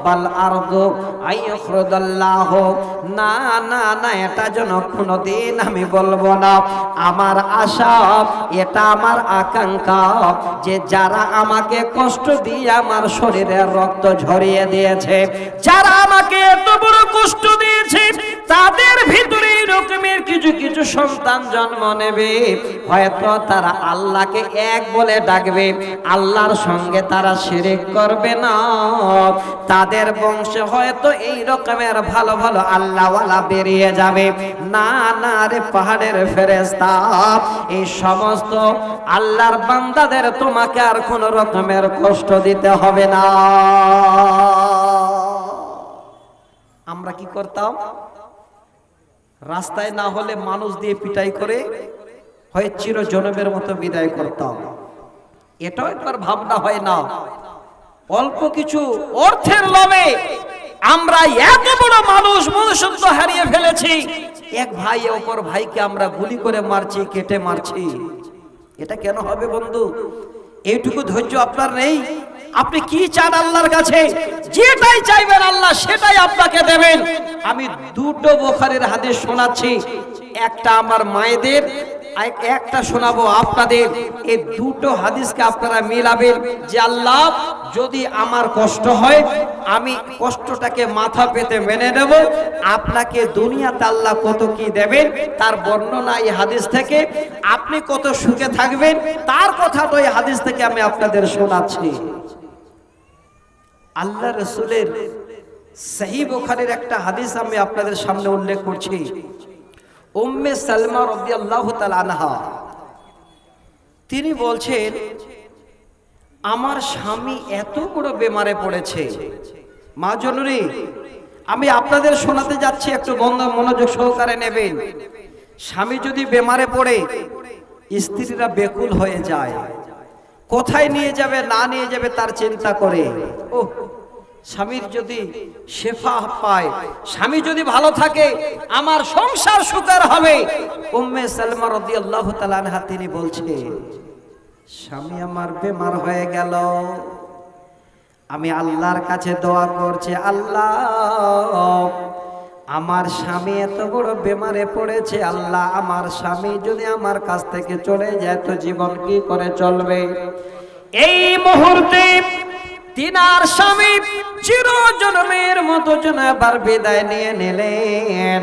বাল আরদু আইয়ুখরাদাল্লাহ, না না না, এটা যেন কোনোদিন আমি বলবো না। আমার আশা, এটা আমার আকাঙ্ক্ষা, যে যারা আমাকে কষ্ট দিয়ে আমার শরীরের রক্ত ঝরিয়ে দিয়েছে, যারা আমাকে এত বড় কষ্ট দিয়েছে, তাদের ভিতরে এরকমের কিছু কিছু সন্তান জন্ম নেবে। হয়তো তারা আল্লাহকে এক বলে ডাকবে, আল্লাহর সঙ্গে তারা শিরক করবে না। তাদের বংশে হয়তো এই রকমের ভালো ভালো আল্লাহওয়ালা বেরিয়ে যাবে। না না রে পাহাড়ের ফেরেশতা, এই সমস্ত আল্লাহর বান্দাদের তোমাকে আর কোনো রকমের কষ্ট দিতে হবে না। আমরা কি করতাম? রাস্তায় না হলে মানুষ দিয়ে পিটাই করে হয় চিরজনমের মতো বিদায় করতাম। এটাও একবার ভাবনা হয় না? অল্প কিছু অর্থের লোভে আমরা এত বড় মানুষ মনুষ্যত্ব হারিয়ে ফেলেছি। এক ভাই অপর ভাইকে আমরা গুলি করে মারছি, কেটে মারছি। এটা কেন হবে বন্ধু? এইটুকু ধৈর্য আপনার নেই? আপনি কি চান আল্লাহর কাছে? যেটাই চাইবেন আল্লাহ সেটাই আপনাকে দেবেন। আমি দুটো বুখারীর হাদিস শোনাচ্ছি, একটা আমার মায়েদের, একটা শোনাবো আপনাদের। এই দুটো হাদিসকে আপনারা মিলাবেন যে আল্লাহ যদি আমার কষ্ট হয় আমি কষ্টটাকে মাথা পেতে মেনে নেব, আপনাকে দুনিয়াতে আল্লাহ কত কি দেবেন তার বর্ণনা এই হাদিস থেকে। আপনি কত সুখে থাকবেন তার কথাটা এই হাদিস থেকে আমি আপনাদের শোনাচ্ছি। আল্লাহ রাসূলের সহিহ বুখারীর একটা হাদিস আমি আপনাদের সামনে উল্লেখ করছি। উম্মে সালমা রাদিয়াল্লাহু তাআলা আনহা তিনি বলছেন, আমার স্বামী এত বড় বেমারে পড়েছে। মা জননী, আমি আপনাদের শোনাতে যাচ্ছি, একটু মনোযোগ সহকারে নেবেন। স্বামী যদি বেমারে পড়ে স্ত্রীরা বেকুল হয়ে যায়, কোথায় নিয়ে যাবে না নিয়ে যাবে তার চিন্তা করে। ও স্বামীর যদি শেফা পায়, স্বামী যদি ভালো থাকে, আমার সংসার সুখের হবে। উম্মে সালমা রাদিয়াল্লাহু তাআলা আনহা তিনি বলছেন, স্বামী আমার বেমার হয়ে গেল, আমি আল্লাহর কাছে দোয়া করছি, আল্লাহ আমার স্বামী এত বড় বেমারে পড়েছে, আল্লাহ আমার স্বামী যদি আমার কাছ থেকে চলে যায় তো জীবন কি করে চলবে। এই মুহূর্তে তিনার স্বামী চিরজন্মের মতো যেন আবার বিদায় নিয়ে নিলেন।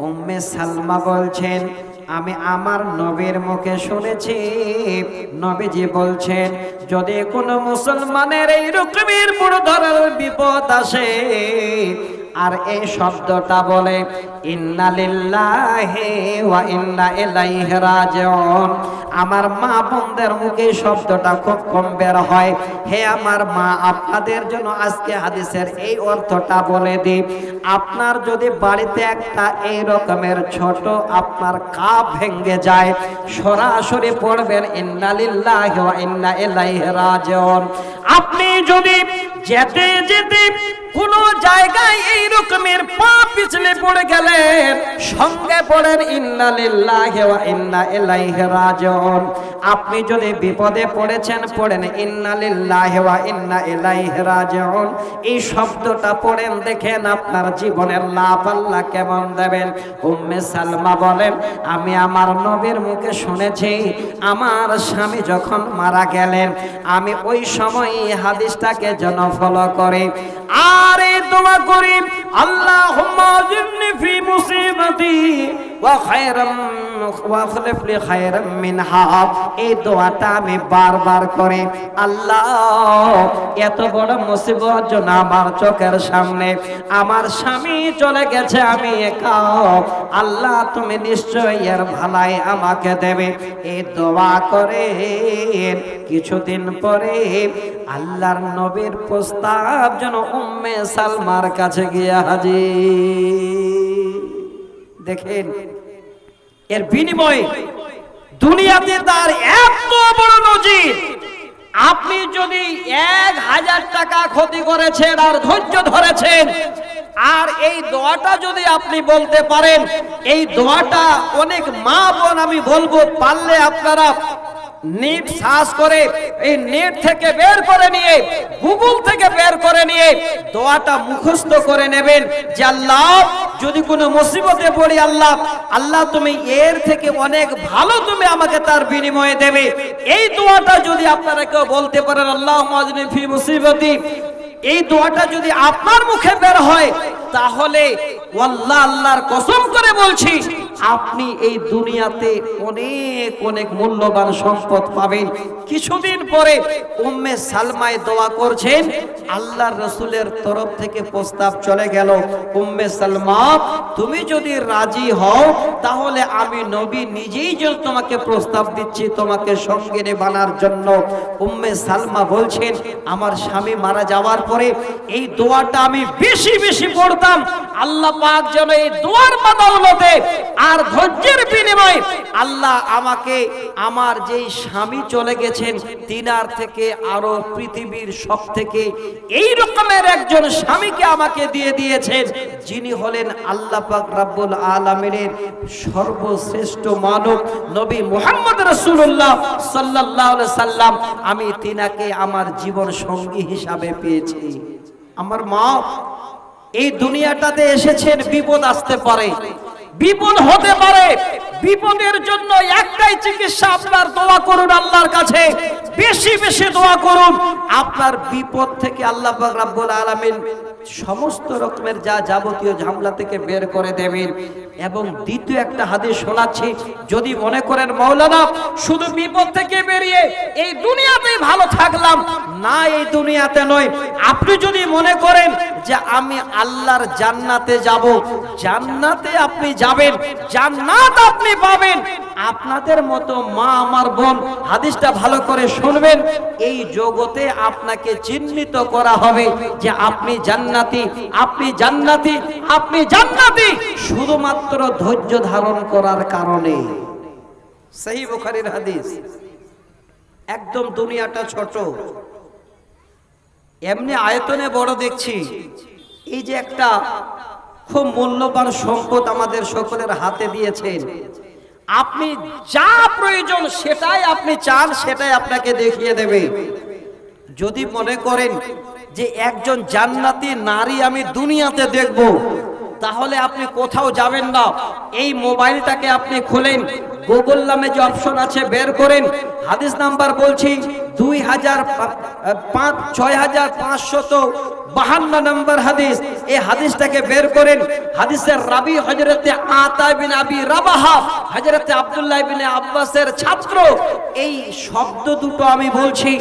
উম্মে সালমা বলছেন, আমি আমার নবীর মুখে শুনেছি, নবীজি বলছেন, যদি কোনো মুসলমানের এই রকমের বড় ধরনের বিপদ আসে আর এই শব্দটা বলে, ইন্না লিল্লাহি ওয়া ইন্না ইলাইহি রাজিউন, আমার মা বোনদের মুখে শব্দটা খুব কম বের হয়। হে আমার মা, আপনাদের জন্য আজকে হাদিসের এই অর্থটা বলে দিই। আপনার যদি বাড়িতে একটা এই রকমের ছোট আপনার কাপ ভেঙে যায়, সরাসরি পড়বেন ইন্না লিল্লাহি ওয়া ইন্না ইলাইহি রাজিউন। আপনি যদি যেতে যেতে কোন জায়গায় এই রকমের পা পিছলে পড়ে গেলেন, সঙ্গে পড়েন ইন্না লিল্লাহি ওয়া ইন্না ইলাইহি রাজিউন। আপনি যদি বিপদে পড়েছেন, পড়েন ইন্না লিল্লাহি ওয়া ইন্না ইলাইহি রাজিউন। এই শব্দটা পড়েন, দেখেন আপনার জীবনের লাভ আল্লাহ কেমন দেবেন। উম্মে সালমা বলেন, আমি আমার নবীর মুখে শুনেছি, আমার স্বামী যখন মারা গেলেন আমি ওই সময় হাদিসটাকে যেন ফলো করি আর এই দোয়া করি, আল্লাহুম্মা আজরনি ফি মুসিবাতি ওয়া খায়রাম ওয়া খলিফ লি খায়রাম মিনহা। এই দোয়াটা আমি বারবার করি, আল্লাহ এত বড় মুসিবত যেন আমার চোখের সামনে, আমার স্বামী চলে গেছে, আমি একা, আল্লাহ তুমি নিশ্চয়ই এর ভালাই আমাকে দেবে। এই দোয়া করে কিছুদিন পরে আল্লাহর নবীর প্রস্তাব যেন উম্মে সালমার কাছে গিয়ে হাজির। দেখেন এর বিনিময়ে দুনিয়াতে তার এত বড় নজির। আপনি যদি 1000 টাকা ক্ষতি করেছেন আর ধৈর্য ধরেছেন, আর এই দোয়াটা যদি আপনি বলতে পারেন, এই দোয়াটা অনেক মা বোন, আমি বলবো পারলে আপনারা নেট সার্চ করে, এই নেট থেকে বের করে নিয়ে, গুগল থেকে বের করে নিয়ে দোয়াটা মুখস্থ করে নেবেন যে আল্লাহ যদি কোনো মুসিবতে পড়ি, আল্লাহ আল্লাহ তুমি এর থেকে অনেক ভালো তুমি আমাকে তার বিনিময়ে দেবে। এই দোয়াটা যদি আপনারা কেউ বলতে পারেন, আল্লাহুম্মা আজরনি ফি মুসিবাতি, এই দোয়াটা যদি আপনার মুখে বের হয়, তাহলে ওয়াল্লাহ আল্লাহর কসম করে বলছি, আপনি এই দুনিয়াতে অনেক অনেক মূল্যবান সম্পদ পাবেন। কিছুদিন পরে উম্মে সালমায় দোয়া করছেন, আল্লাহর রাসূলের তরফ থেকে প্রস্তাব চলে গেল, উম্মে সালমা তুমি যদি রাজি হও তাহলে আমি নবী নিজেই যে তোমাকে প্রস্তাব দিচ্ছি তোমাকে সঙ্গিনী বানার জন্য। উম্মে সালমা বলছেন, আমার স্বামী মারা যাওয়ার পরে এই দোয়াটা আমি বেশি বেশি পড়তাম, আল্লাহ পাক যেন এই দোয়ার বদৌলতে আর ধৈর্যের বিনিময়ে আল্লাহ আমাকে আমার যেই স্বামী চলে গেছেন তিনার থেকে আরো পৃথিবীর সব থেকে এই রকমের একজন স্বামীকে আমাকে দিয়ে দিয়েছেন, যিনি হলেন আল্লাহ পাক রব্বুল আলামিনের সর্বশ্রেষ্ঠ মানব নবী মুহাম্মদ রাসূলুল্লাহ সাল্লাল্লাহু আলাইহি সাল্লাম। আমি তিনাকে আমার জীবন সঙ্গী হিসাবে পেয়েছি। আমার মা এই দুনিয়াটাতে এসেছেন, বিপদ আসতে পারে, বিপদ হতে পারে, বিপদের জন্য একটাই চিকিৎসা, আপনার দোয়া করুন আল্লাহর কাছে, বেশি বেশি দোয়া করুন। আপনার বিপদ থেকে আল্লাহ পাক রব্বুল আলামিন সমস্ত রকমের যা যাবতীয় ঝামেলা থেকে বের করে দেবেন। এবং দ্বিতীয় একটা হাদিস শোনাচ্ছি, যদি মনে করেন মাওলানা শুধু বিপদ থেকে বেরিয়ে এই দুনিয়াতেই ভালো থাকলাম, না, এই দুনিয়াতে নয়, আপনি যদি মনে করেন যে আমি আল্লাহর জান্নাতে যাব, জান্নাতে আপনি যাবেন, জান্নাত আপনি পাবেন। আপনাদের মতো মা আমার বোন, হাদিসটা ভালো করে শুনবেন, এই জগতে আপনাকে চিহ্নিত করা হবে যে আপনি জান্নাতি, আপনি জান্নাতি, আপনি জান্নাতি, শুধুমাত্র ধৈর্য ধারণ করার কারণে। সহিহ বুখারীর হাদিস। একদম দুনিয়াটা ছোট, এমনি আয়তনে বড় দেখছি। এই যে একটা খুব মূল্যবান সম্পদ আমাদের সকলের হাতে দিয়েছেন, আপনি যা প্রয়োজন সেটাই আপনি চান, সেটাই আপনাকে দেখিয়ে দেবে। যদি মনে করেন যে একজন জান্নাতি নারী আমি দুনিয়াতে দেখব, তাহলে আপনি কোথাও যাবেন না। এই মোবাইলটাকে আপনি খুলেন, গুগল নামে যে অপশন আছে বের করেন, হাদিস নাম্বার বলছি 6552 নম্বর হাদিস। এই হাদিসটাকে বের করেন। হাদিসের রাবি হযরতে আতা বিন আবি রাবাহা, হযরতে আব্দুল্লাহ ইবনে আব্বাসের ছাত্র। এই শব্দ দুটো আমি বলছি,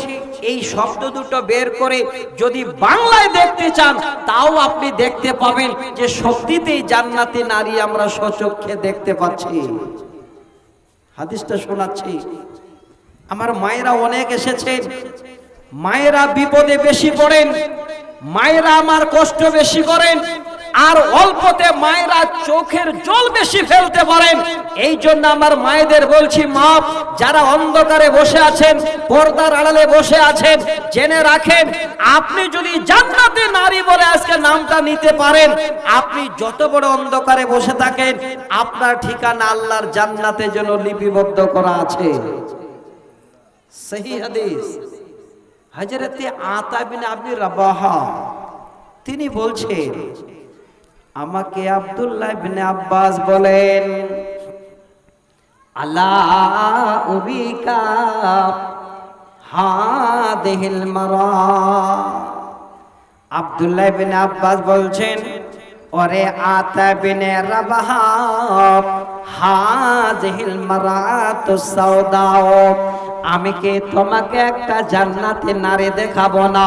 এই শব্দ দুটো বের করে যদি বাংলায় দেখতে চান, তাও আপনি দেখতে পাবেন যে সত্যিতেই জান্নাতি নারী আমরা স্বচক্ষে দেখতে পাচ্ছি। হাদিসটা শোনাচ্ছি। আমার মায়েরা অনেক এসেছেন, মায়েরা বিপদে বেশি পড়েন, মায়েরা আমার কষ্ট বেশি করেন, আর অল্পতে মায়েরা চোখের জল বেশি ফেলতে পারেন। এই জন্য আমার মায়েদের বলছি, মা যারা অন্ধকারে বসে আছেন, পর্দার আড়ালে বসে আছেন, জেনে রাখেন, আপনি যদি জান্নাতি নারী বলে আজকে নামটা নিতে পারেন, আপনি যত বড় অন্ধকারে বসে থাকেন, আপনার ঠিকানা আল্লাহর জান্নাতে যেন লিপিবদ্ধ করা আছে। সহিহ হাদিস। হযরতে আতা বিন আবি রাবাহা তিনি বলছেন, আমাকে আব্দুল্লাহ ইবনে আব্বাস বলেন, আলা উবিকা হাদিহিল মারা। আব্দুল্লাহ ইবনে আব্বাস বলছেন, ওরে আতা বিনে রাবাহা, হাদিহিল মারাতুস সাওদাও, আমি কি তোমাকে একটা জান্নাতি নারী দেখাবো না?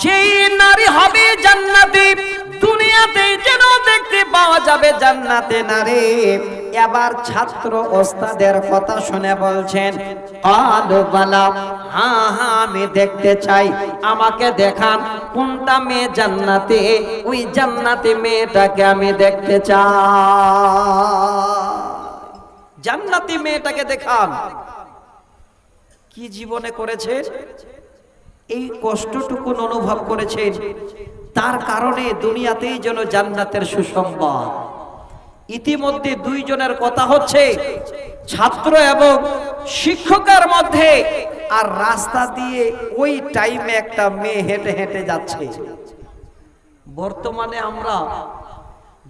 যেই নারী হবে জান্নাতি, দুনিয়াতে যেন দেখতে পাওয়া যাবে জান্নাতে নারী। এবার ছাত্র ওস্তাদের কথা শুনে বলছেন, আলু বালা, হ্যাঁ হ্যাঁ আমি দেখতে চাই, আমাকে দেখান কোনটা মেয়ে জান্নাতি, ওই জান্নাতি মেয়েটাকে আমি দেখতে চাই, জান্নাতি মেয়েটাকে দেখান। কি জীবনে করেছে, এই কষ্টটুকু অনুভব করেছেন, তার কারণে দুনিয়াতেই যেন জান্নাতের সুসংবাদ। ইতিমধ্যে দুইজনের কথা হচ্ছে, ছাত্র এবং শিক্ষকের মধ্যে, আর রাস্তা দিয়ে ওই টাইমে একটা মেয়ে হেঁটে হেঁটে যাচ্ছে। বর্তমানে আমরা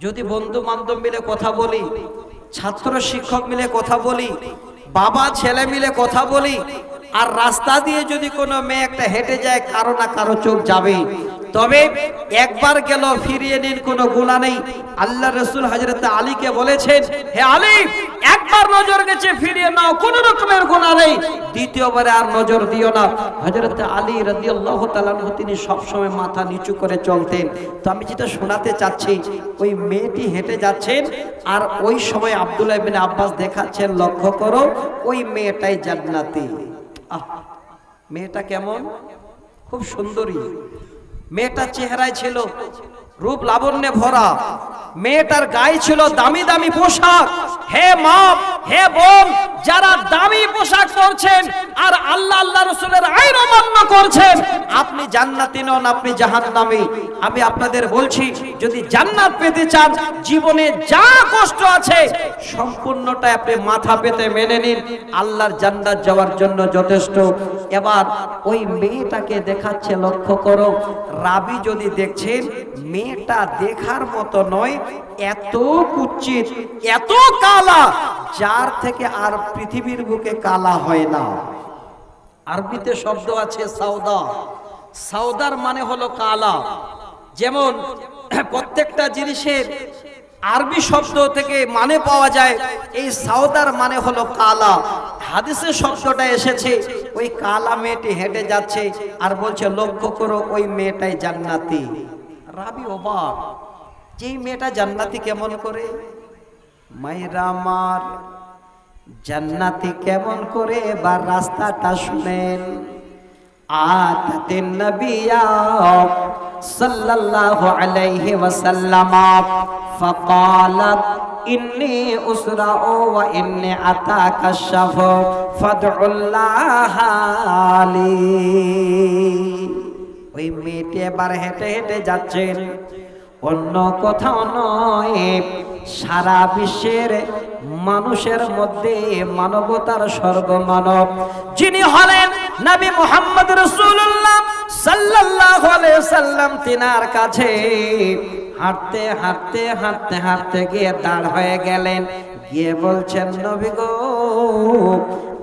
যদি বন্ধু বান্ধব মিলে কথা বলি, ছাত্র শিক্ষক মিলে কথা বলি, বাবা ছেলে মিলে কথা বলি, আর রাস্তা দিয়ে যদি কোনো মেয়ে একটা হেঁটে যায়, কারো না কারো চোখ যাবে। তবে একবার গেল ফিরিয়ে নিন, কোনো গুনাহ নেই। আল্লাহ রাসূল হযরত আলীকে বলেছেন, হে আলী, একবার নজর গেছে ফিরিয়ে নাও, কোনো রকমের গুনাহ নেই, দ্বিতীয়বারে আর নজর দিও না। হযরত আলী রাদিয়াল্লাহু তাআলা আনহু তিনি সবসময় মাথা নিচু করে চলতেন। তো আমি যেটা শোনাতে চাচ্ছি, ওই মেয়েটি হেঁটে যাচ্ছেন, আর ওই সময় আব্দুল্লাহ ইবনে আব্বাস দেখাচ্ছেন, লক্ষ্য করো ওই মেয়েটাই জান্নাতি। মেয়েটা কেমন, খুব সুন্দরী। মেয়েটার চেহারায় ছিল রূপ লাবণ্যে ভরা, মেয়েটার গায়ে ছিল দামি দামি পোশাক। হে মা, হে বোন, যারা দামি পোশাক পরছেন আর আল্লাহ আল্লাহ রাসূলের আইন অমান্য করছেন, আপনি জান্নাতি নন, আপনি জাহান্নামী। আমি আপনাদের বলছি, যদি জান্নাত পেতে চান, জীবনে যা কষ্ট আছে সম্পূর্ণটা আপনি মাথা পেতে মেনে নিন, আল্লাহর জান্নাত যাওয়ার জন্য যথেষ্ট। এবার ওই মেয়েটাকে দেখাচ্ছে, লক্ষ্য করো। রাবি যদি দেখছেন, মেয়েটা দেখার মতো নয়, এত কুচ্ছিত, এত কালা, যার থেকে আর পৃথিবীর বুকে কালা হয় না। আরবিতে শব্দ আছে সাউদা, সাউদার মানে হলো কালা। যেমন প্রত্যেকটা জিনিসের আরবি শব্দ থেকে মানে পাওয়া যায়, এই সাউদার মানে হলো কালা। হাদিসে শব্দটা এসেছে, ওই কালা মেয়েটি হেঁটে যাচ্ছে আর বলছে লক্ষ্য করো ওই মেয়েটাই জান্নাতি। রাবি অবাক, যেই মেয়েটা জান্নাতি কেমন করে? মাইরা আমার জান্নাতি কেমন করে এবার রাস্তাটা শুনেন। আতাতিন নবিয়া সাল্লাল্লাহু আলাইহি ওয়াসাল্লাম ফাকালাত ইন্নী উসরাউ ওয়া ইন্নী আতাকাশাফু ফাদউল্লাহ লি। ওই মেয়েটি এবার হেঁটে হেঁটে যাচ্ছেন, অন্য কোথাও নয়, সারা বিশ্বের মানুষের মধ্যে মানবতার সর্বমানব যিনি হলেন নবী মুহাম্মদ রাসূলুল্লাহ সাল্লাল্লাহু আলাইহি ওয়াসাল্লাম, তিনার কাছে হাঁটতে হাঁটতে হাঁটতে হাঁটতে গিয়ে দাঁড় হয়ে গেলেন। গিয়ে বলছেন নবী গো,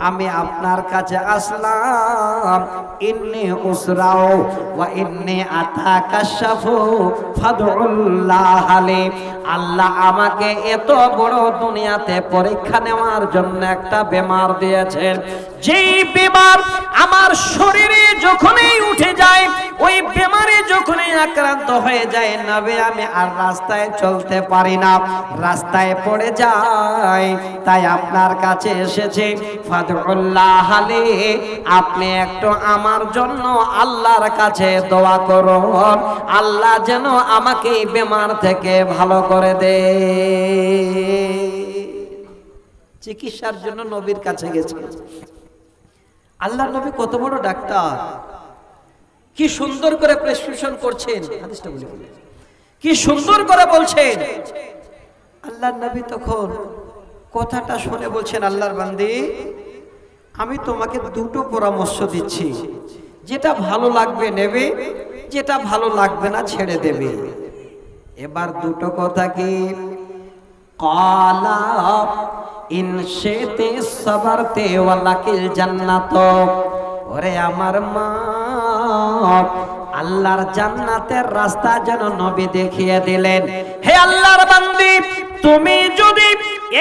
আমি আপনার কাছে আসলাম, ইন্নী উসরাউ ওয়া ইন্নী আতাকাশাফু ফাদউল্লাহ লি। আল্লাহ আমাকে এত বড় দুনিয়াতে পরীক্ষা নেওয়ার জন্য একটা বেমার দিয়েছেন, যেই বেমার আমার শরীরে যখনই উঠে যায়, ওই বেমারে যখনই আক্রান্ত হয়ে যায় নবী, আমি আর রাস্তায় চলতে পারি না, রাস্তায় পড়ে যাই। তাই আপনার কাছে এসেছি, ফাদউল্লাহ লি, আপনি একটু আমার জন্য আল্লাহর কাছে দোয়া করুন, আল্লাহ যেন আমাকে এই বেমার থেকে ভালো করে দে। চিকিৎসার জন্য নবীর কাছে গেছে। আল্লাহ নবী কত বড় ডাক্তার, কি সুন্দর করে প্রেসক্রিপশন করছেন, হাদিসটা বলি, কি সুন্দর করে বলছেন। আল্লাহর নবী তখন কথাটা শুনে বলছেন, আল্লাহর বান্দি, আমি তোমাকে দুটো পরামর্শ দিচ্ছি, যেটা ভালো লাগবে নেবে, যেটা ভালো লাগবে না ছেড়ে দেবে। এবার দুটো কথা কি? ক্বালা ইন শি'তি সাবারতি ওয়া লাকিল জান্নাত। ওরে আমার মা, আল্লাহর জান্নাতের রাস্তা যেন নবী দেখিয়ে দিলেন। হে আল্লাহর বান্দি, তুমি যদি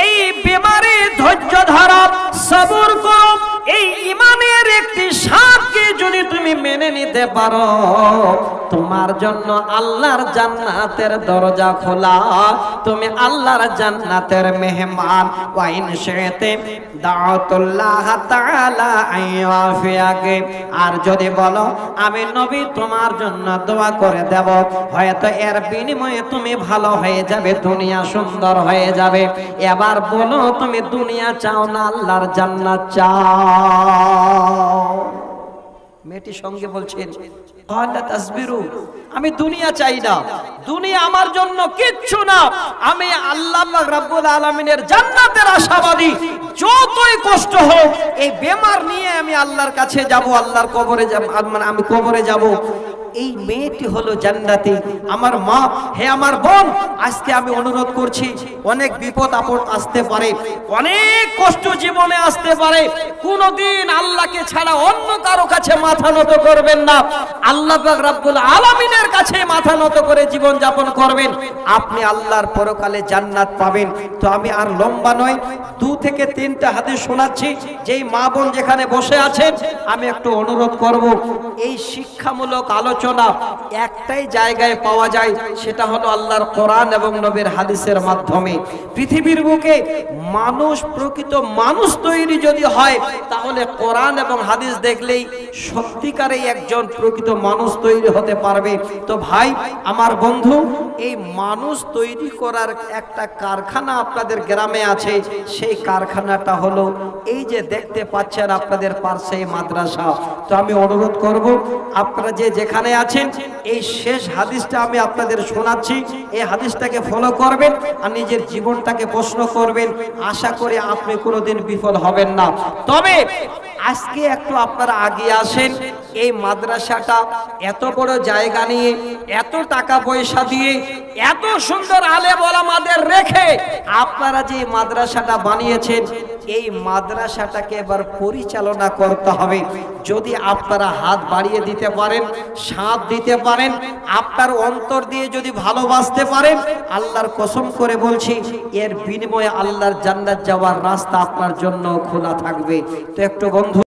এই বিমারে ধৈর্য ধরো, সবর করো, এই ঈমানের একটি স্বাদকে যদি তুমি মেনে নিতে পারো, তোমার জন্য আল্লাহর জান্নাতের দরজা খোলা, তুমি আল্লাহর জান্নাতের মেহমান। ওয়া ইন শি'তি দা'আতুল্লাহ তাআলা আইয়াফিয়াকে। আর যদি বলো আমি নবী তোমার জন্য দোয়া করে দেব, হয়তো এর বিনিময়ে তুমি ভালো হয়ে যাবে, দুনিয়া সুন্দর হয়ে যাবে। এবার বলো তুমি দুনিয়া চাও না আল্লাহর জান্নাত চাও? মেয়েটি সঙ্গে বলছেন, আমি দুনিয়া চাই না, দুনিয়া আমার জন্য কিচ্ছু না, আমি আল্লাহ রাব্বুল আলামিনের জান্নাতের আশাবাদী। যতই কষ্ট হোক এই বেমার নিয়ে আমি আল্লাহর কাছে যাব, আল্লাহর কবরে যাব, মানে আমি কবরে যাব। এই মেয়েটি হলো জান্নাতি। আমার মা, হে আমার বোন, আজকে আমি অনুরোধ করছি, অনেক বিপদ আপদ আসতে পারে, অনেক কষ্ট জীবনে আসতে পারে, কোনদিন আল্লাহকে ছাড়া অন্য কারো কাছে মাথা নত করবেন না, আল্লাহ পাক রব্বুল আলামিনের কাছে মাথা নত করে জীবন যাপন করবেন, আপনি আল্লাহর পরকালে জান্নাত পাবেন। তো আমি আর লম্বা নয়, 2 থেকে 3টা হাদিস শোনাচ্ছি। যেই মা বোন যেখানে বসে আছেন, আমি একটু অনুরোধ করব, এই শিক্ষামূলক আলোচনা একটাই জায়গায় পাওয়া যায়, সেটা হলো আল্লাহর কোরআন এবং নবীর হাদিসের মাধ্যমে। পৃথিবীর বুকে মানুষ, প্রকৃত মানুষ তৈরি যদি হয়, তাহলে কোরআন এবং হাদিস দেখলেই সত্যিকারেই একজন প্রকৃত মানুষ তৈরি হতে পারবে। তো ভাই আমার বন্ধু, এই মানুষ তৈরি করার একটা কারখানা আপনাদের গ্রামে আছে। সেই কারখানাটা হলো এই যে দেখতে পাচ্ছেন আপনাদের পাশে মাদ্রাসা। তো আমি অনুরোধ করব, আপনারা যে যেখানে আছেন, এই শেষ হাদিসটা আমি আপনাদের শোনাচ্ছি, এই হাদিসটাকে ফলো করবেন আর নিজের জীবনটাকে প্রশ্ন করবেন। আশা করি আপনি কোনোদিন বিফল হবেন না। তবে আজকে একটু আপনারা আগে আসেন। এই মাদ্রাসাটা এত বড় জায়গা নিয়ে, এত টাকা পয়সা দিয়ে, এত সুন্দর আলেম ওলামাদের রেখে আপনারা যে মাদ্রাসাটা বানিয়েছেন, এই মাদ্রাসাটাকে এবার পরিচালনা করতে হবে। যদি আপনারা হাত বাড়িয়ে দিতে পারেন, সাথ দিতে পারেন, আপনার অন্তর দিয়ে যদি ভালোবাসতে পারেন, আল্লাহর কসম করে বলছি এর বিনিময়ে আল্লাহর জান্নাত যাওয়ার রাস্তা আপনার জন্য খোলা থাকবে। তো একটু বন্ধু